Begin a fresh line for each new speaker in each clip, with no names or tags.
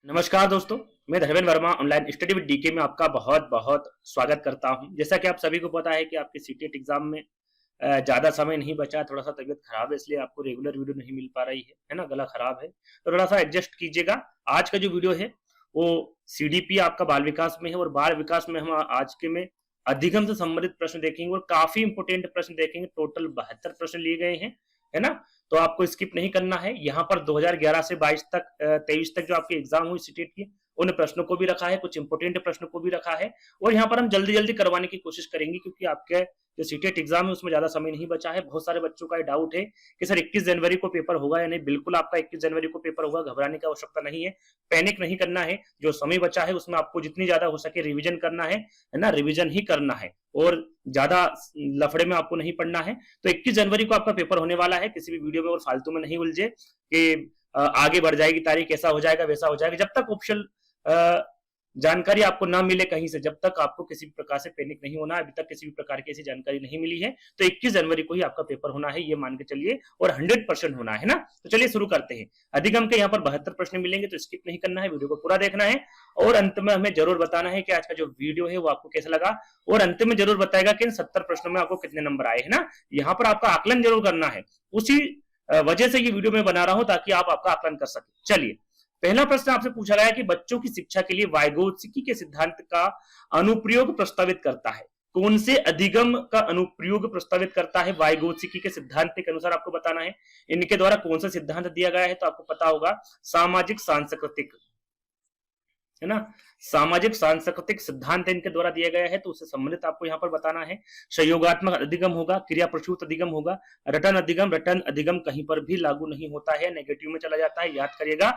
नमस्कार दोस्तों, मैं Dharmendra Verma online study with DK में आपका बहुत बहुत स्वागत करता हूं। जैसा कि आप सभी को पता है कि आपके सीटेट एग्जाम में ज़्यादा समय नहीं बचा है, थोड़ा-सा तबीयत खराब है इसलिए आपको रेगुलर वीडियो नहीं मिल पा रही है ना? गला खराब है, तो थोड़ा-सा एडजस्ट कीजिएगा। आज का जो वीडियो है वो सीडीपी आपका बाल विकास में है और बाल विकास में हम आज के में अधिगम से संबंधित प्रश्न देखेंगे और काफ़ी इंपोर्टेंट प्रश्न देखेंगे। टोटल 72 प्रश्न लिए गए हैं, है ना? तो आपको स्किप नहीं करना है। यहाँ पर 2011 से 22 तक 23 तक जो आपके एग्जाम हुई सीटेट की, उन प्रश्नों को भी रखा है, कुछ इंपोर्टेंट प्रश्नों को भी रखा है और यहाँ पर हम जल्दी-जल्दी करवाने की कोशिश करेंगे क्योंकि आपके जो सीटेट एग्जाम है उसमें ज्यादा समय नहीं बचा है। बहुत सारे बच्चों का ये डाउट है कि सर 21 जनवरी को पेपर होगा या नहीं। बिल्कुल आपका 21 जनवरी को पेपर होगा, घबराने की आवश्यकता नहीं है, पैनिक नहीं करना है। जो समय बचा है उसमें आपको जितनी ज्यादा हो सके रिविजन करना है ना, रिविजन ही करना है और ज्यादा लफड़े में आपको नहीं पढ़ना है। तो 21 जनवरी को आपका पेपर होने वाला है। किसी भी वीडियो में और फालतू में नहीं उलझे कि आगे बढ़ जाएगी तारीख, ऐसा हो जाएगा वैसा हो जाएगा। जब तक ऑप्शनल जानकारी आपको ना मिले कहीं से, जब तक आपको किसी भी प्रकार से पैनिक नहीं होना। अभी तक किसी भी प्रकार की ऐसी जानकारी नहीं मिली है, तो 21 जनवरी को ही आपका पेपर होना है, ये मान के चलिए, और 100% होना है ना। तो चलिए शुरू करते हैं। अधिगम के यहाँ पर 72 प्रश्न मिलेंगे, तो स्किप नहीं करना है, वीडियो को पूरा देखना है और अंत में हमें जरूर बताना है कि आज का जो वीडियो है वो आपको कैसा लगा और अंत में जरूर बताएगा कि इन 70 प्रश्नों में आपको कितने नंबर आए, है ना। यहाँ पर आपका आकलन जरूर करना है, उसी वजह से ये वीडियो मैं बना रहा हूं ताकि आप आपका आकलन कर सके। चलिए, पहला प्रश्न आपसे पूछा गया है कि बच्चों की शिक्षा के लिए वाइगोत्स्की के सिद्धांत का अनुप्रयोग प्रस्तावित करता है। कौन से अधिगम का अनुप्रयोग प्रस्तावित करता है वाइगोत्स्की के सिद्धांत के अनुसार आपको बताना है। इनके द्वारा कौन सा सिद्धांत दिया गया है, तो आपको पता होगा सामाजिक सांस्कृतिक, है ना। सामाजिक सांस्कृतिक सिद्धांत इनके द्वारा दिया गया है, तो उससे संबंधित आपको यहाँ पर बताना है। सहयोगात्मक अधिगम होगा, क्रिया प्रसूत अधिगम होगा, रटन अधिगम। रटन अधिगम कहीं पर भी लागू नहीं होता है, नेगेटिव में चला जाता है, याद करिएगा,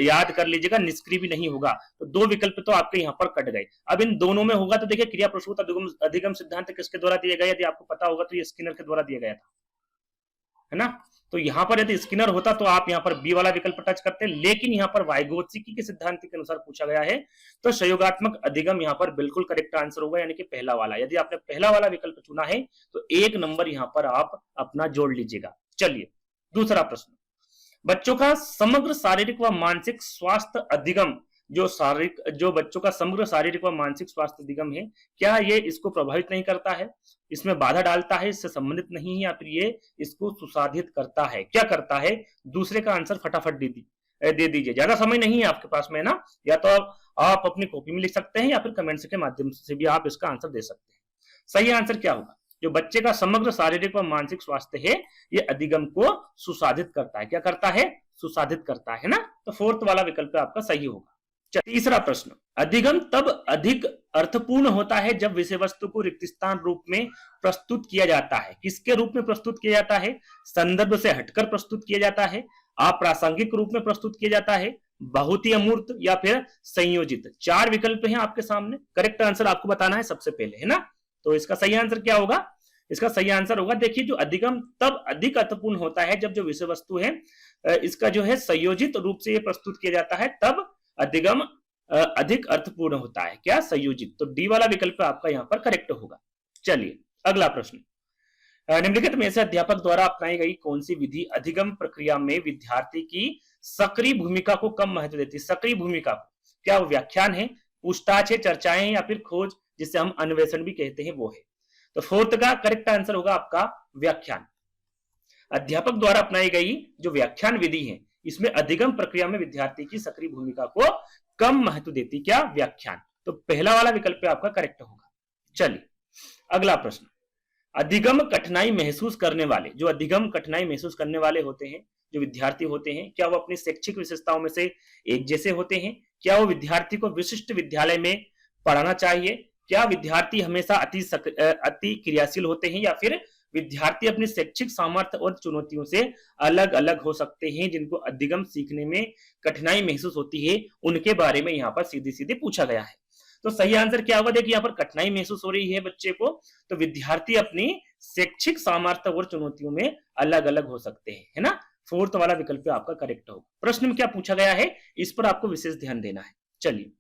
याद कर लीजिएगा, निष्क्रिय भी नहीं होगा। तो दो विकल्प तो आपके यहाँ पर कट गए। अब इन दोनों में होगा तो देखिए क्रिया प्रसूत अधिगम सिद्धांत किसके द्वारा दिया गया, यदि आपको पता होगा तो ये स्किनर के द्वारा दिया गया था, है ना। तो यहां पर यदि स्किनर होता तो आप यहां पर बी वाला विकल्प टच करते, लेकिन यहां पर वाइगोत्स्की के सिद्धांत के अनुसार पूछा गया है, तो सहयोगात्मक अधिगम यहां पर बिल्कुल करेक्ट आंसर होगा, यानी कि पहला वाला। यदि आपने पहला वाला विकल्प चुना है तो एक नंबर यहां पर आप अपना जोड़ लीजिएगा। चलिए, दूसरा प्रश्न, बच्चों का समग्र शारीरिक व मानसिक स्वास्थ्य अधिगम, जो बच्चों का समग्र शारीरिक व मानसिक स्वास्थ्य अधिगम है, क्या ये इसको प्रभावित नहीं करता है, इसमें बाधा डालता है, इससे संबंधित नहीं है, या फिर ये इसको सुसाधित करता है। क्या करता है, दूसरे का आंसर फटाफट दे दीजिए, ज्यादा समय नहीं है आपके पास में ना। या तो आप अपनी कॉपी में लिख सकते हैं या फिर कमेंट्स के माध्यम से भी आप इसका आंसर दे सकते हैं। सही आंसर क्या होगा, जो बच्चे का समग्र शारीरिक व मानसिक स्वास्थ्य है, ये अधिगम को सुसाधित करता है। क्या करता है, सुसाधित करता है ना। तो फोर्थ वाला विकल्प आपका सही होगा। तीसरा प्रश्न, अधिगम तब अधिक अर्थपूर्ण होता है जब विषय वस्तु को रिक्त स्थान रूप में प्रस्तुत किया जाता है। किसके रूप में प्रस्तुत किया जाता है, संदर्भ से हटकर प्रस्तुत किया जाता है, अप्रासंगिक रूप में प्रस्तुत किया जाता है, बहुत ही अमूर्त, या फिर संयोजित। चार विकल्प हैं आपके सामने, करेक्ट आंसर आपको बताना है सबसे पहले, है ना। तो इसका सही आंसर क्या होगा, इसका सही आंसर होगा, देखिए, जो अधिगम तब अधिक अर्थपूर्ण होता है जब जो विषय वस्तु है इसका जो है संयोजित रूप से ये प्रस्तुत किया जाता है, तब अधिगम अधिक अर्थपूर्ण होता है। क्या, संयोजित। तो डी वाला विकल्प आपका यहां पर करेक्ट होगा। चलिए, अगला प्रश्न, निम्नलिखित में से अध्यापक द्वारा अपनाई गई कौन सी विधि अधिगम प्रक्रिया में विद्यार्थी की सक्रिय भूमिका को कम महत्व देती है। सक्रिय भूमिका, क्या वो व्याख्यान है, पूछताछ है, चर्चाएं हैं, या फिर खोज, जिसे हम अन्वेषण भी कहते हैं, वो है। तो फोर्थ का करेक्ट आंसर होगा आपका व्याख्यान। अध्यापक द्वारा अपनाई गई जो व्याख्यान विधि है, इसमें अधिगम प्रक्रिया में विद्यार्थी की सक्रिय भूमिका को कम महत्व देती, क्या, व्याख्यान। तो पहला वाला विकल्प आपका करेक्ट होगा। चलिए, अगला प्रश्न, अधिगम कठिनाई महसूस करने वाले, जो अधिगम कठिनाई महसूस करने वाले होते हैं, जो विद्यार्थी होते हैं, क्या वो अपनी शैक्षिक विशेषताओं में से एक जैसे होते हैं। क्या वो विद्यार्थी को विशिष्ट विद्यालय में पढ़ाना चाहिए। क्या विद्यार्थी हमेशा अति क्रियाशील होते हैं, या फिर विद्यार्थी अपनी शैक्षिक सामर्थ्य और चुनौतियों से अलग अलग हो सकते हैं, जिनको अधिगम सीखने में कठिनाई महसूस होती है, उनके बारे में यहाँ पर सीधे सीधे पूछा गया है। तो सही आंसर क्या होगा, देखिए यहाँ पर कठिनाई महसूस हो रही है बच्चे को, तो विद्यार्थी अपनी शैक्षिक सामर्थ्य और चुनौतियों में अलग अलग हो सकते हैं, है ना। फोर्थ वाला विकल्प आपका करेक्ट होगा। प्रश्न में क्या पूछा गया है, इस पर आपको विशेष ध्यान देना है। चलिए,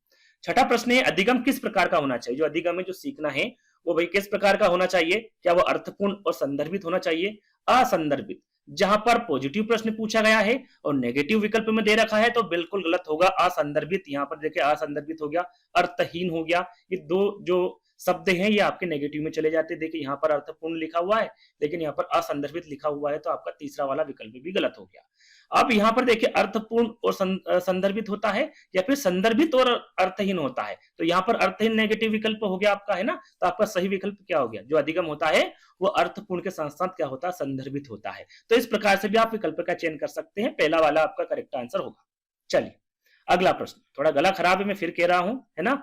छठा प्रश्न है, अधिगम किस प्रकार का होना चाहिए। जो अधिगम है, जो सीखना है, वो भाई किस प्रकार का होना चाहिए। क्या वो अर्थपूर्ण और संदर्भित होना चाहिए, असंदर्भित, जहां पर पॉजिटिव प्रश्न पूछा गया है और नेगेटिव विकल्प में दे रखा है तो बिल्कुल गलत होगा। असंदर्भित, यहां पर देखिए असंदर्भित हो गया, अर्थहीन हो गया। ये दो जो शब्द हैं ये आपके नेगेटिव में चले जाते हैं। देखिए यहाँ पर अर्थपूर्ण लिखा हुआ है लेकिन यहाँ पर असंदर्भित लिखा हुआ है, तो आपका तीसरा वाला विकल्प भी गलत हो गया। अब यहाँ पर देखिए अर्थपूर्ण और संदर्भित होता है या फिर संदर्भित और अर्थहीन होता है, तो यहाँ पर अर्थहीन नेगेटिव विकल्प हो गया आपका, है ना। तो आपका सही विकल्प क्या हो गया, जो अधिगम होता है वो अर्थपूर्ण के साथ साथ क्या होता है, संदर्भित होता है। तो इस प्रकार से भी आप विकल्प का चयन कर सकते हैं, पहला वाला आपका करेक्ट आंसर होगा। चलिए अगला प्रश्न, थोड़ा गला खराब है मैं फिर कह रहा हूं, है ना,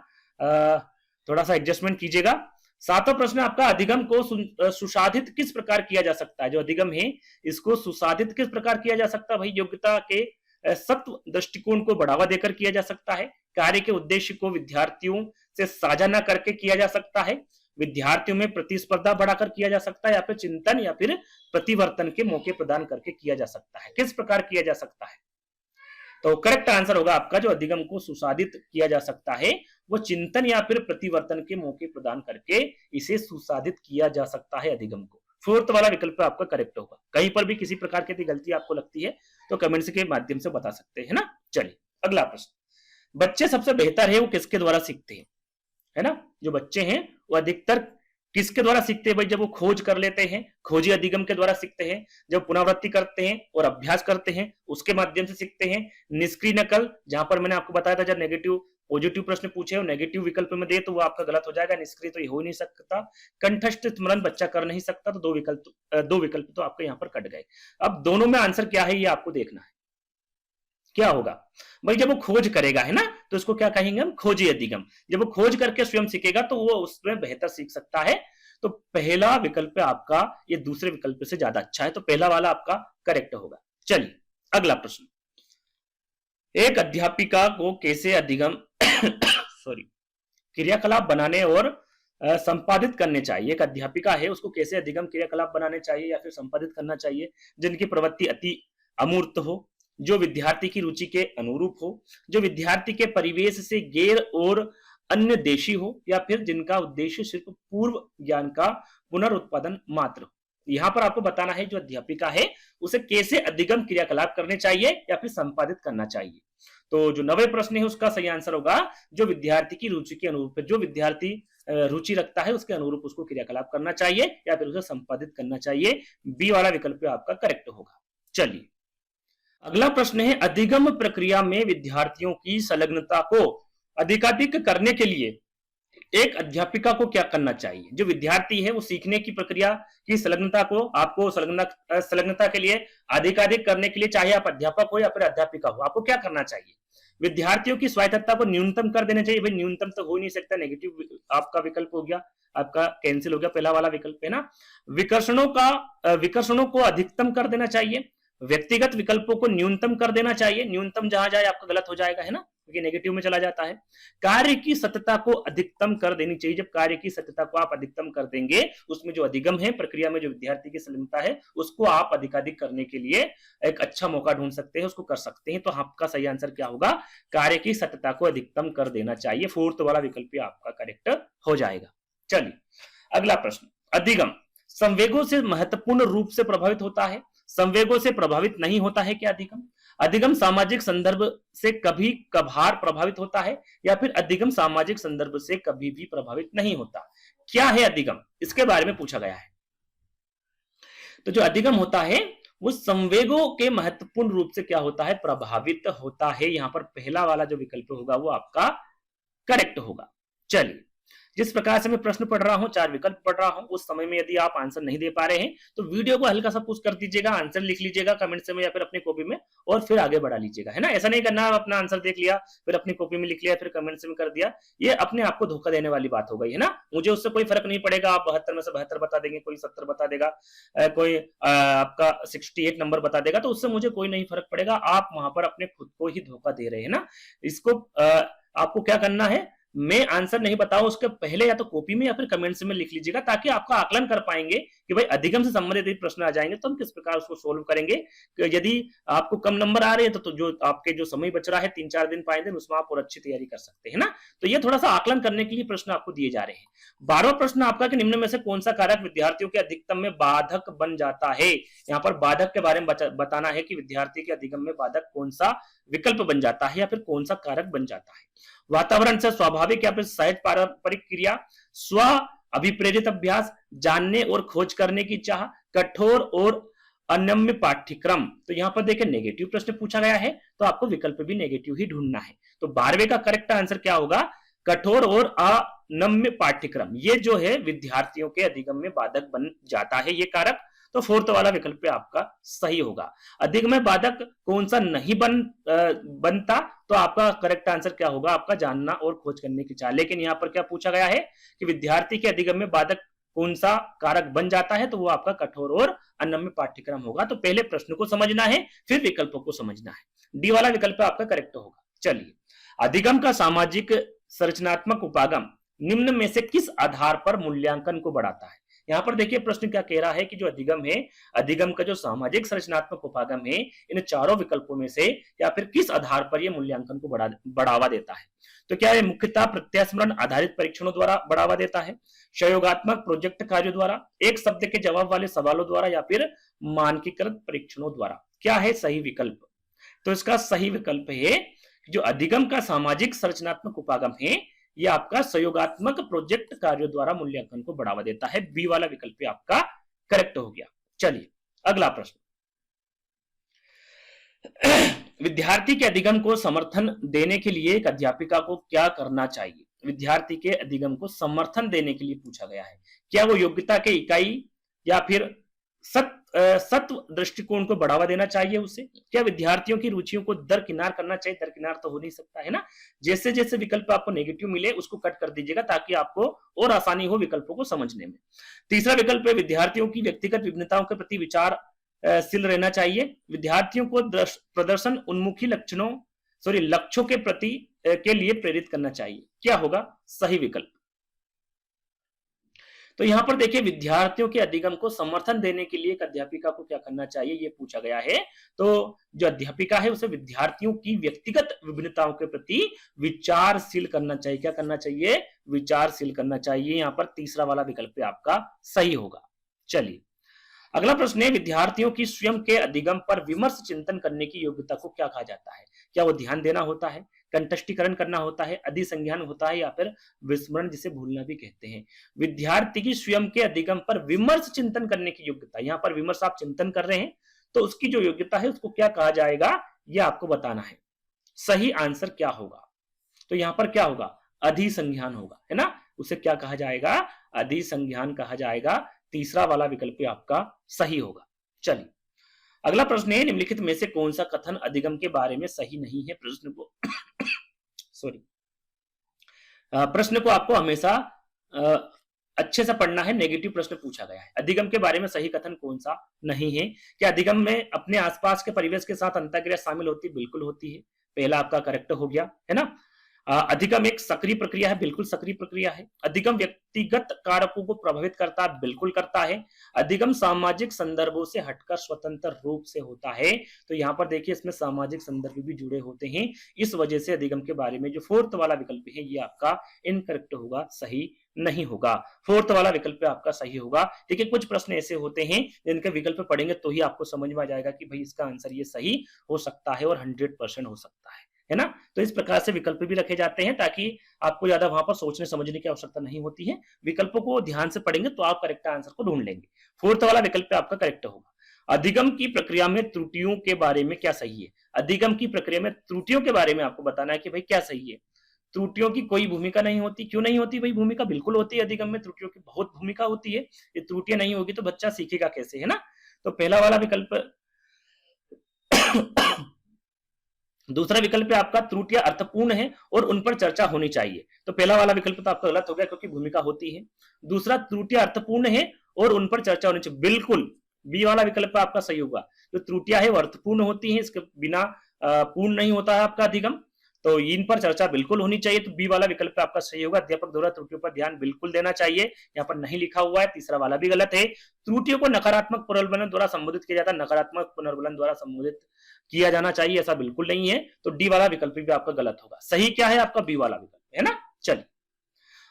थोड़ा सा एडजस्टमेंट कीजिएगा। सातवां प्रश्न आपका, अधिगम को सुसाधित किस प्रकार किया जा सकता है। जो अधिगम है इसको सुसाधित किस प्रकार किया जा सकता है भाई, योग्यता के सत्व दृष्टिकोण को बढ़ावा देकर किया जा सकता है, कार्य के उद्देश्य को विद्यार्थियों से साझा न करके किया जा सकता है, विद्यार्थियों में प्रतिस्पर्धा बढ़ाकर किया जा सकता है, या फिर चिंतन या फिर प्रतिवर्तन के मौके प्रदान करके किया जा सकता है। किस प्रकार किया जा सकता है, तो करेक्ट आंसर होगा आपका, जो अधिगम को सुसाधित किया जा सकता है वो चिंतन या फिर प्रतिवर्तन के मौके प्रदान करके इसे सुसाधित किया जा सकता है अधिगम को। फोर्थ वाला विकल्प आपका करेक्ट होगा। कहीं पर भी किसी प्रकार की गलती आपको लगती है तो कमेंट्स के माध्यम से बता सकते हैं ना। चलिए अगला प्रश्न, बच्चे सबसे बेहतर है वो किसके द्वारा सीखते हैं, है ना। जो बच्चे हैं वो अधिकतर किसके द्वारा सीखते हैं भाई, जब वो खोज कर लेते हैं, खोजी अधिगम के द्वारा सीखते हैं, जब पुनरावृत्ति करते हैं और अभ्यास करते हैं उसके माध्यम से सीखते हैं, निष्क्रिय नकल, जहां पर मैंने आपको बताया था जब नेगेटिव पॉजिटिव प्रश्न पूछे और नेगेटिव विकल्प में दे तो वो आपका गलत हो जाएगा, निष्क्रिय तो ये हो ही नहीं सकता, कंठस्थ स्मरण बच्चा कर नहीं सकता, तो दो विकल्प तो आपके यहाँ पर कट गए। अब दोनों में आंसर क्या है ये आपको देखना है, क्या होगा भाई, जब वो खोज करेगा, है ना, तो इसको क्या कहेंगे हम, खोजी अधिगम। जब वो खोज करके स्वयं सीखेगा तो वो उसमें बेहतर सीख सकता है। तो पहला विकल्प आपका ये दूसरे विकल्प से ज्यादा अच्छा है, तो पहला वाला आपका करेक्ट होगा। चलिए अगला प्रश्न, एक अध्यापिका को कैसे अधिगम क्रियाकलाप बनाने और संपादित करने चाहिए। एक अध्यापिका है उसको कैसे अधिगम क्रियाकलाप बनाने चाहिए या फिर संपादित करना चाहिए, जिनकी प्रवृत्ति अति अमूर्त हो, जो विद्यार्थी की रुचि के अनुरूप हो, जो विद्यार्थी के परिवेश से गैर और अन्य देशी हो, या फिर जिनका उद्देश्य सिर्फ पूर्व ज्ञान का पुनरुत्पादन मात्र हो। यहां पर आपको बताना है जो अध्यापिका है उसे कैसे अधिगम क्रियाकलाप करने चाहिए या फिर संपादित करना चाहिए। तो जो 90 प्रश्न है उसका सही आंसर होगा जो विद्यार्थी की रुचि के अनुरूप है, जो विद्यार्थी रुचि रखता है उसके अनुरूप उसको क्रियाकलाप करना चाहिए या फिर उसे संपादित करना चाहिए। बी वाला विकल्प आपका करेक्ट होगा। चलिए अगला प्रश्न है, अधिगम प्रक्रिया में विद्यार्थियों की संलग्नता को अधिकाधिक करने के लिए एक अध्यापिका को क्या करना चाहिए। जो विद्यार्थी है वो सीखने की प्रक्रिया की संलग्नता को, आपको संलग्नता के लिए अधिकाधिक करने के लिए, चाहे आप अध्यापक हो या फिर अध्यापिका हो, आपको क्या करना चाहिए। विद्यार्थियों की स्वायत्तता को न्यूनतम कर देना चाहिए। भाई न्यूनतम तो हो नहीं सकता, नेगेटिव आपका विकल्प हो गया, आपका कैंसिल हो गया, पहला वाला विकल्प है ना। विकर्षणों को अधिकतम कर देना चाहिए, व्यक्तिगत विकल्पों को न्यूनतम कर देना चाहिए, न्यूनतम जहां जाए आपका गलत हो जाएगा, है ना, क्योंकि नेगेटिव में चला जाता है। कार्य की सत्यता को अधिकतम कर देनी चाहिए। जब कार्य की सत्यता को आप अधिकतम कर देंगे उसमें जो अधिगम है प्रक्रिया में जो विद्यार्थी की संलग्नता है उसको आप अधिकाधिक करने के लिए एक अच्छा मौका ढूंढ सकते हैं, उसको कर सकते हैं। तो आपका सही आंसर क्या होगा, कार्य की सत्यता को अधिकतम कर देना चाहिए। फोर्थ वाला विकल्प आपका करेक्ट हो जाएगा। चलिए अगला प्रश्न, अधिगम संवेगों से महत्वपूर्ण रूप से प्रभावित होता है, संवेगों से प्रभावित नहीं होता है क्या अधिगम। अधिगम सामाजिक संदर्भ से कभी कभार प्रभावित होता है या फिर अधिगम सामाजिक संदर्भ से कभी भी प्रभावित नहीं होता। क्या है अधिगम, इसके बारे में पूछा गया है। तो जो अधिगम होता है वो संवेगों के महत्वपूर्ण रूप से क्या होता है, प्रभावित होता है। यहां पर पहला वाला जो विकल्प होगा वो आपका करेक्ट होगा। चलिए जिस प्रकार से मैं प्रश्न पढ़ रहा हूं, 4 विकल्प पढ़ रहा हूं, उस समय में यदि आप आंसर नहीं दे पा रहे हैं तो वीडियो को हल्का सा पुश कर दीजिएगा, आंसर लिख लीजिएगा कमेंट में या फिर अपनी कॉपी में और फिर आगे बढ़ा लीजिएगा, है ना। ऐसा नहीं करना अपना आंसर देख लिया फिर अपनी कॉपी में लिख लिया फिर कमेंट्स में कर दिया, ये अपने आप को धोखा देने वाली बात हो गई, है ना। मुझे उससे कोई फर्क नहीं पड़ेगा, आप 72 में से 72 बता देंगे, कोई 70 बता देगा, कोई आपका 68 नंबर बता देगा, तो उससे मुझे कोई नहीं फर्क पड़ेगा। आप वहां पर अपने खुद को ही धोखा दे रहे हैं ना। इसको आपको क्या करना है, मैं आंसर नहीं बताऊं उसके पहले या तो कॉपी में या फिर कमेंट्स में लिख लीजिएगा ताकि आपका आकलन कर पाएंगे कि भाई अधिगम से संबंधित यदि प्रश्न आ जाएंगे तो हम किस प्रकार उसको सोल्व करेंगे। यदि आपको कम नंबर आ रहे हैं तो जो आपके जो समय बच रहा है 3-4 दिन 5 दिन, उसमें आप और अच्छी तैयारी कर सकते हैं ना। तो ये थोड़ा सा आकलन करने के लिए प्रश्न आपको दिए जा रहे हैं। 12वां प्रश्न आपका कि निम्न में से कौन सा कारक विद्यार्थियों के अधिगम में बाधक बन जाता है। यहाँ पर बाधक के बारे में बताना है कि विद्यार्थी के अधिगम में बाधक कौन सा विकल्प बन जाता है या फिर कौन सा कारक बन जाता है। वातावरण से स्वाभाविक या फिर सहज पारंपरिक क्रिया, स्व अभिप्रेरित अभ्यास, जानने और खोज करने की चाह, कठोर और अनम्य पाठ्यक्रम। तो यहां पर देखिए नेगेटिव प्रश्न पूछा गया है तो आपको विकल्प भी नेगेटिव ही ढूंढना है। तो 12वें का करेक्ट आंसर क्या होगा, कठोर और अनम्य पाठ्यक्रम। ये जो है विद्यार्थियों के अधिगम में बाधक बन जाता है ये कारक। तो 4th वाला विकल्प आपका सही होगा। अधिगम में बाधक कौन सा नहीं बनता, तो आपका करेक्ट आंसर क्या होगा, आपका जानना और खोज करने की चाह। लेकिन यहां पर क्या पूछा गया है कि विद्यार्थी के अधिगम में बाधक कौन सा कारक बन जाता है, तो वो आपका कठोर और अनम्य पाठ्यक्रम होगा। तो पहले प्रश्न को समझना है फिर विकल्पों को समझना है। डी वाला विकल्प आपका करेक्ट होगा। चलिए, अधिगम का सामाजिक संरचनात्मक उपागम निम्न में से किस आधार पर मूल्यांकन को बढ़ाता है। यहां पर देखिए प्रश्न क्या कह रहा है कि जो अधिगम है, अधिगम का जो सामाजिक संरचनात्मक उपागम है, इन चारों विकल्पों में से या फिर किस आधार पर यह मूल्यांकन को बढ़ावा देता है। तो क्या है, मुख्यतः प्रत्यास्मरण आधारित परीक्षणों द्वारा बढ़ावा देता है, सहयोगात्मक प्रोजेक्ट कार्यों द्वारा, एक शब्द के जवाब वाले सवालों द्वारा, या फिर मानकीकृत परीक्षणों द्वारा। क्या है सही विकल्प, तो इसका सही विकल्प है जो अधिगम का सामाजिक संरचनात्मक उपागम है, यह आपका सहयोगात्मक प्रोजेक्ट कार्यों द्वारा मूल्यांकन को बढ़ावा देता है। बी वाला विकल्प आपका करेक्ट हो गया। चलिए अगला प्रश्न, विद्यार्थी के अधिगम को समर्थन देने के लिए एक अध्यापिका को क्या करना चाहिए। विद्यार्थी के अधिगम को समर्थन देने के लिए पूछा गया है। क्या वो योग्यता के इकाई या फिर सत्व दृष्टिकोण को बढ़ावा देना चाहिए उसे, क्या विद्यार्थियों की रुचियों को दरकिनार करना चाहिए। दरकिनार तो हो नहीं सकता है ना। जैसे जैसे विकल्प आपको नेगेटिव मिले उसको कट कर दीजिएगा ताकि आपको और आसानी हो विकल्पों को समझने में। तीसरा विकल्प है विद्यार्थियों की व्यक्तिगत विभिन्नताओं के प्रति विचारशील रहना चाहिए। विद्यार्थियों को प्रदर्शन उन्मुखी लक्ष्यों के प्रति के लिए प्रेरित करना चाहिए। क्या होगा सही विकल्प। तो यहां पर देखिए विद्यार्थियों के अधिगम को समर्थन देने के लिए एक अध्यापिका को क्या करना चाहिए ये पूछा गया है। तो जो अध्यापिका है उसे विद्यार्थियों की व्यक्तिगत विभिन्नताओं के प्रति विचारशील करना चाहिए। क्या करना चाहिए, विचारशील करना चाहिए। यहां पर तीसरा वाला विकल्प आपका सही होगा। चलिए अगला प्रश्न है, विद्यार्थियों की स्वयं के अधिगम पर विमर्श चिंतन करने की योग्यता को क्या कहा जाता है। क्या वो ध्यान देना होता है, कंठस्थीकरण करना होता है, अधिसंज्ञान होता है, या फिर विस्मरण जिसे भूलना भी कहते हैं। विद्यार्थी की स्वयं के अधिगम पर विमर्श चिंतन करने की योग्यता, यहाँ पर विमर्श आप चिंतन कर रहे हैं तो उसकी जो योग्यता है उसको क्या कहा जाएगा यह आपको बताना है। सही आंसर क्या होगा, तो यहां पर क्या होगा, अधिसंज्ञान होगा, है ना। उसे क्या कहा जाएगा, अधिसंज्ञान कहा जाएगा। तीसरा वाला विकल्प आपका सही होगा। चलिए अगला प्रश्न है, निम्नलिखित में से कौन सा कथन अधिगम के बारे में सही नहीं है। प्रश्न को आपको हमेशा अच्छे से पढ़ना है। नेगेटिव प्रश्न पूछा गया है। अधिगम के बारे में सही कथन कौन सा नहीं है। क्या अधिगम में अपने आसपास के परिवेश के साथ अंतःक्रिया शामिल होती है, बिल्कुल होती है। पहला आपका करेक्ट हो गया, है ना। अधिगम एक सक्रिय प्रक्रिया है, बिल्कुल सक्रिय प्रक्रिया है। अधिगम व्यक्तिगत कारकों को प्रभावित करता है, बिल्कुल करता है। अधिगम सामाजिक संदर्भों से हटकर स्वतंत्र रूप से होता है। तो यहाँ पर देखिए इसमें सामाजिक संदर्भ भी जुड़े होते हैं। इस वजह से अधिगम के बारे में जो 4th वाला विकल्प है ये आपका इनकरेक्ट होगा, सही नहीं होगा। 4th वाला विकल्प आपका सही होगा। देखिए कुछ प्रश्न ऐसे होते हैं जिनके विकल्प पढ़ेंगे तो ही आपको समझ में आ जाएगा कि भाई इसका आंसर ये सही हो सकता है और 100% हो सकता है ना। तो इस प्रकार से विकल्प भी रखे जाते हैं ताकि आपको ज्यादा वहां पर सोचने समझने की आवश्यकता नहीं होती है। विकल्पों को ध्यान से पढ़ेंगे तो आप करेक्ट आंसर को ढूंढ लेंगे। 4th वाला विकल्प आपका करेक्ट होगा। अधिगम की प्रक्रिया में त्रुटियों के बारे में क्या सही है। अधिगम की प्रक्रिया में त्रुटियों के बारे में आपको बताना है कि भाई क्या सही है। त्रुटियों की कोई भूमिका नहीं होती। क्यों नहीं होती भाई, भूमिका बिल्कुल होती है। अधिगम में त्रुटियों की बहुत भूमिका होती है। ये त्रुटियां नहीं होगी तो बच्चा सीखेगा कैसे, है ना। तो पहला वाला विकल्प दूसरा विकल्प आपका त्रुटियां अर्थपूर्ण है और उन पर चर्चा होनी चाहिए। तो पहला वाला विकल्प तो आपका गलत हो गया क्योंकि भूमिका होती है। दूसरा त्रुटियां अर्थपूर्ण है और उन पर चर्चा होनी चाहिए, बिल्कुल बी वाला विकल्प आपका सही होगा। जो त्रुटियां है वो अर्थपूर्ण होती है, इसके बिना पूर्ण नहीं होता है आपका अधिगम। तो इन पर चर्चा बिल्कुल होनी चाहिए। तो बी वाला विकल्प आपका सही होगा। अध्यापक द्वारा त्रुटियों पर ध्यान बिल्कुल देना चाहिए, यहाँ पर नहीं लिखा हुआ है। तीसरा वाला भी गलत है। त्रुटियों को नकारात्मक पुनर्वलन द्वारा संबोधित किया जाता है, नकारात्मक पुनर्वलन द्वारा संबोधित किया जाना चाहिए, ऐसा बिल्कुल नहीं है। तो डी वाला विकल्प भी आपका गलत होगा। सही क्या है आपका? बी वाला विकल्प है ना। चलिए